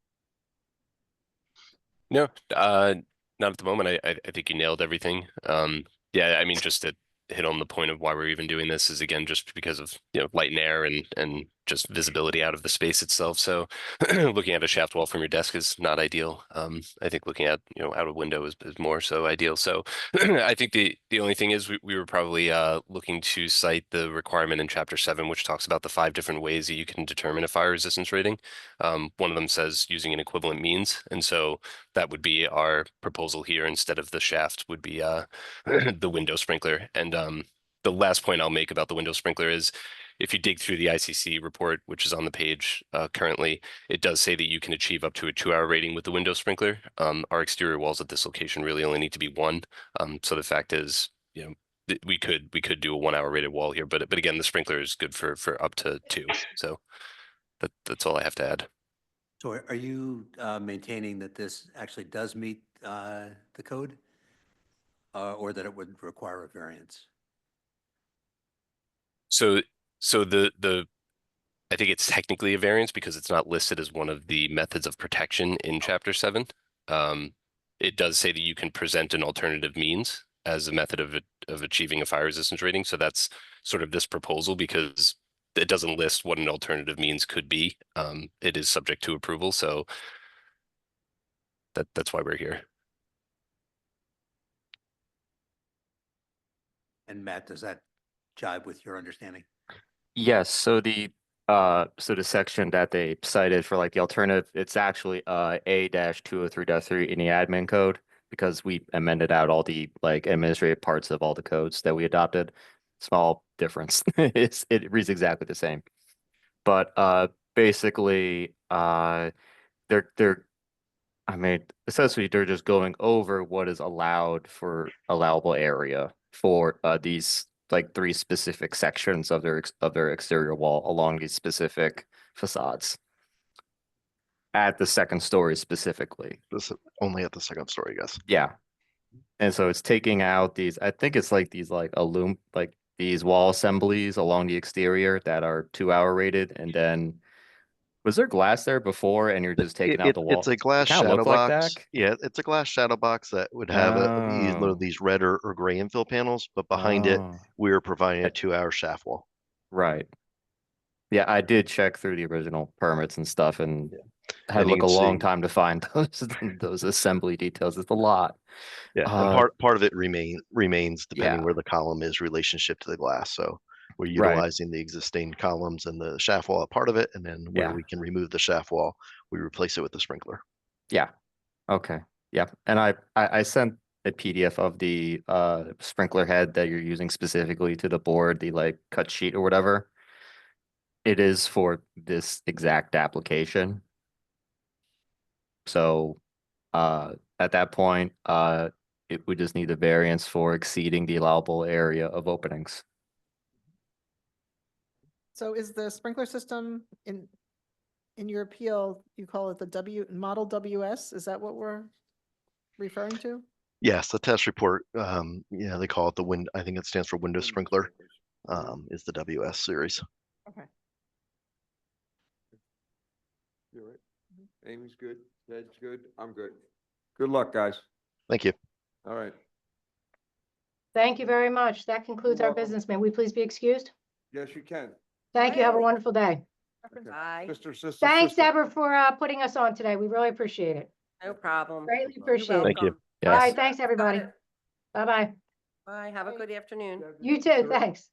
No, not at the moment. I think you nailed everything. Yeah, I mean, just to hit on the point of why we're even doing this is again just because of, you know, light and air and just visibility out of the space itself. So looking at a shaft wall from your desk is not ideal. I think looking at, you know, out a window is more so ideal. So I think the only thing is we were probably looking to cite the requirement in Chapter 7, which talks about the 5 different ways that you can determine a fire resistance rating. One of them says using an equivalent means, and so that would be our proposal here. Instead of the shaft would be the window sprinkler. And the last point I'll make about the window sprinkler is if you dig through the ICC report, which is on the page currently, it does say that you can achieve up to a 2-hour rating with the window sprinkler. Our exterior walls at this location really only need to be 1. So the fact is, you know, we could do a 1-hour rated wall here, but again, the sprinkler is good for up to 2. So that's all I have to add. So are you maintaining that this actually does meet the code or that it would require a variance? So I think it's technically a variance because it's not listed as one of the methods of protection in Chapter 7. It does say that you can present an alternative means, as a method of achieving a fire resistance rating. So that's sort of this proposal, because it doesn't list what an alternative means could be. It is subject to approval, so that's why we're here. And Matt, does that jibe with your understanding? Yes, so the section that they cited for like the alternative, it's actually A-203.3 in the admin code, because we amended out all the like administrative parts of all the codes that we adopted. Small difference. It reads exactly the same. But basically essentially they're just going over what is allowed for allowable area for these like 3 specific sections of their exterior wall along these specific facades at the second story specifically. This is only at the second story, yes. Yeah. And so it's taking out these, I think it's like these like these wall assemblies along the exterior that are 2-hour rated, and then was there glass there before and you're just taking out the wall? It's a glass kinda shadow looked like box. that. Yeah, it's a glass shadow box that would have Oh. these red or gray infill panels, but behind it, Oh. we're providing a 2-hour shaft wall. Right. Yeah, I did check through the original permits and stuff and had to And you look a can long see- time to find those assembly details. It's a lot. Yeah, and part of it remains depending yeah. where the column is relationship to the glass. So we're Right. utilizing the existing columns and the shaft wall a part of it, and then where Yeah. we can remove the shaft wall, we replace it with the sprinkler. Yeah. Okay. Yeah. And I sent a PDF of the sprinkler head that you're using specifically to the board, the like cut sheet or whatever. It is for this exact application. So at that point, we just need a variance for exceeding the allowable area of openings. So is the sprinkler system in your appeal, you call it the model WS? Is that what we're referring to? Yes, the test report, yeah, they call it I think it stands for window sprinkler, is the WS series. Okay. You're right. Amy's good, Ted's good, I'm good. Good luck, guys. Thank you. All right. Thank you very much. That concludes You're our welcome. business. May we please be excused? Yes, you can. Thank you. Have a wonderful day. Okay. Bye. Sister. Thanks, Deborah, for putting us on today. We really appreciate it. No problem. Greatly You're appreciate it. Thank you. welcome. All right, Yes. thanks, everybody. Bye-bye. Bye. Have a good afternoon. You too. Thanks.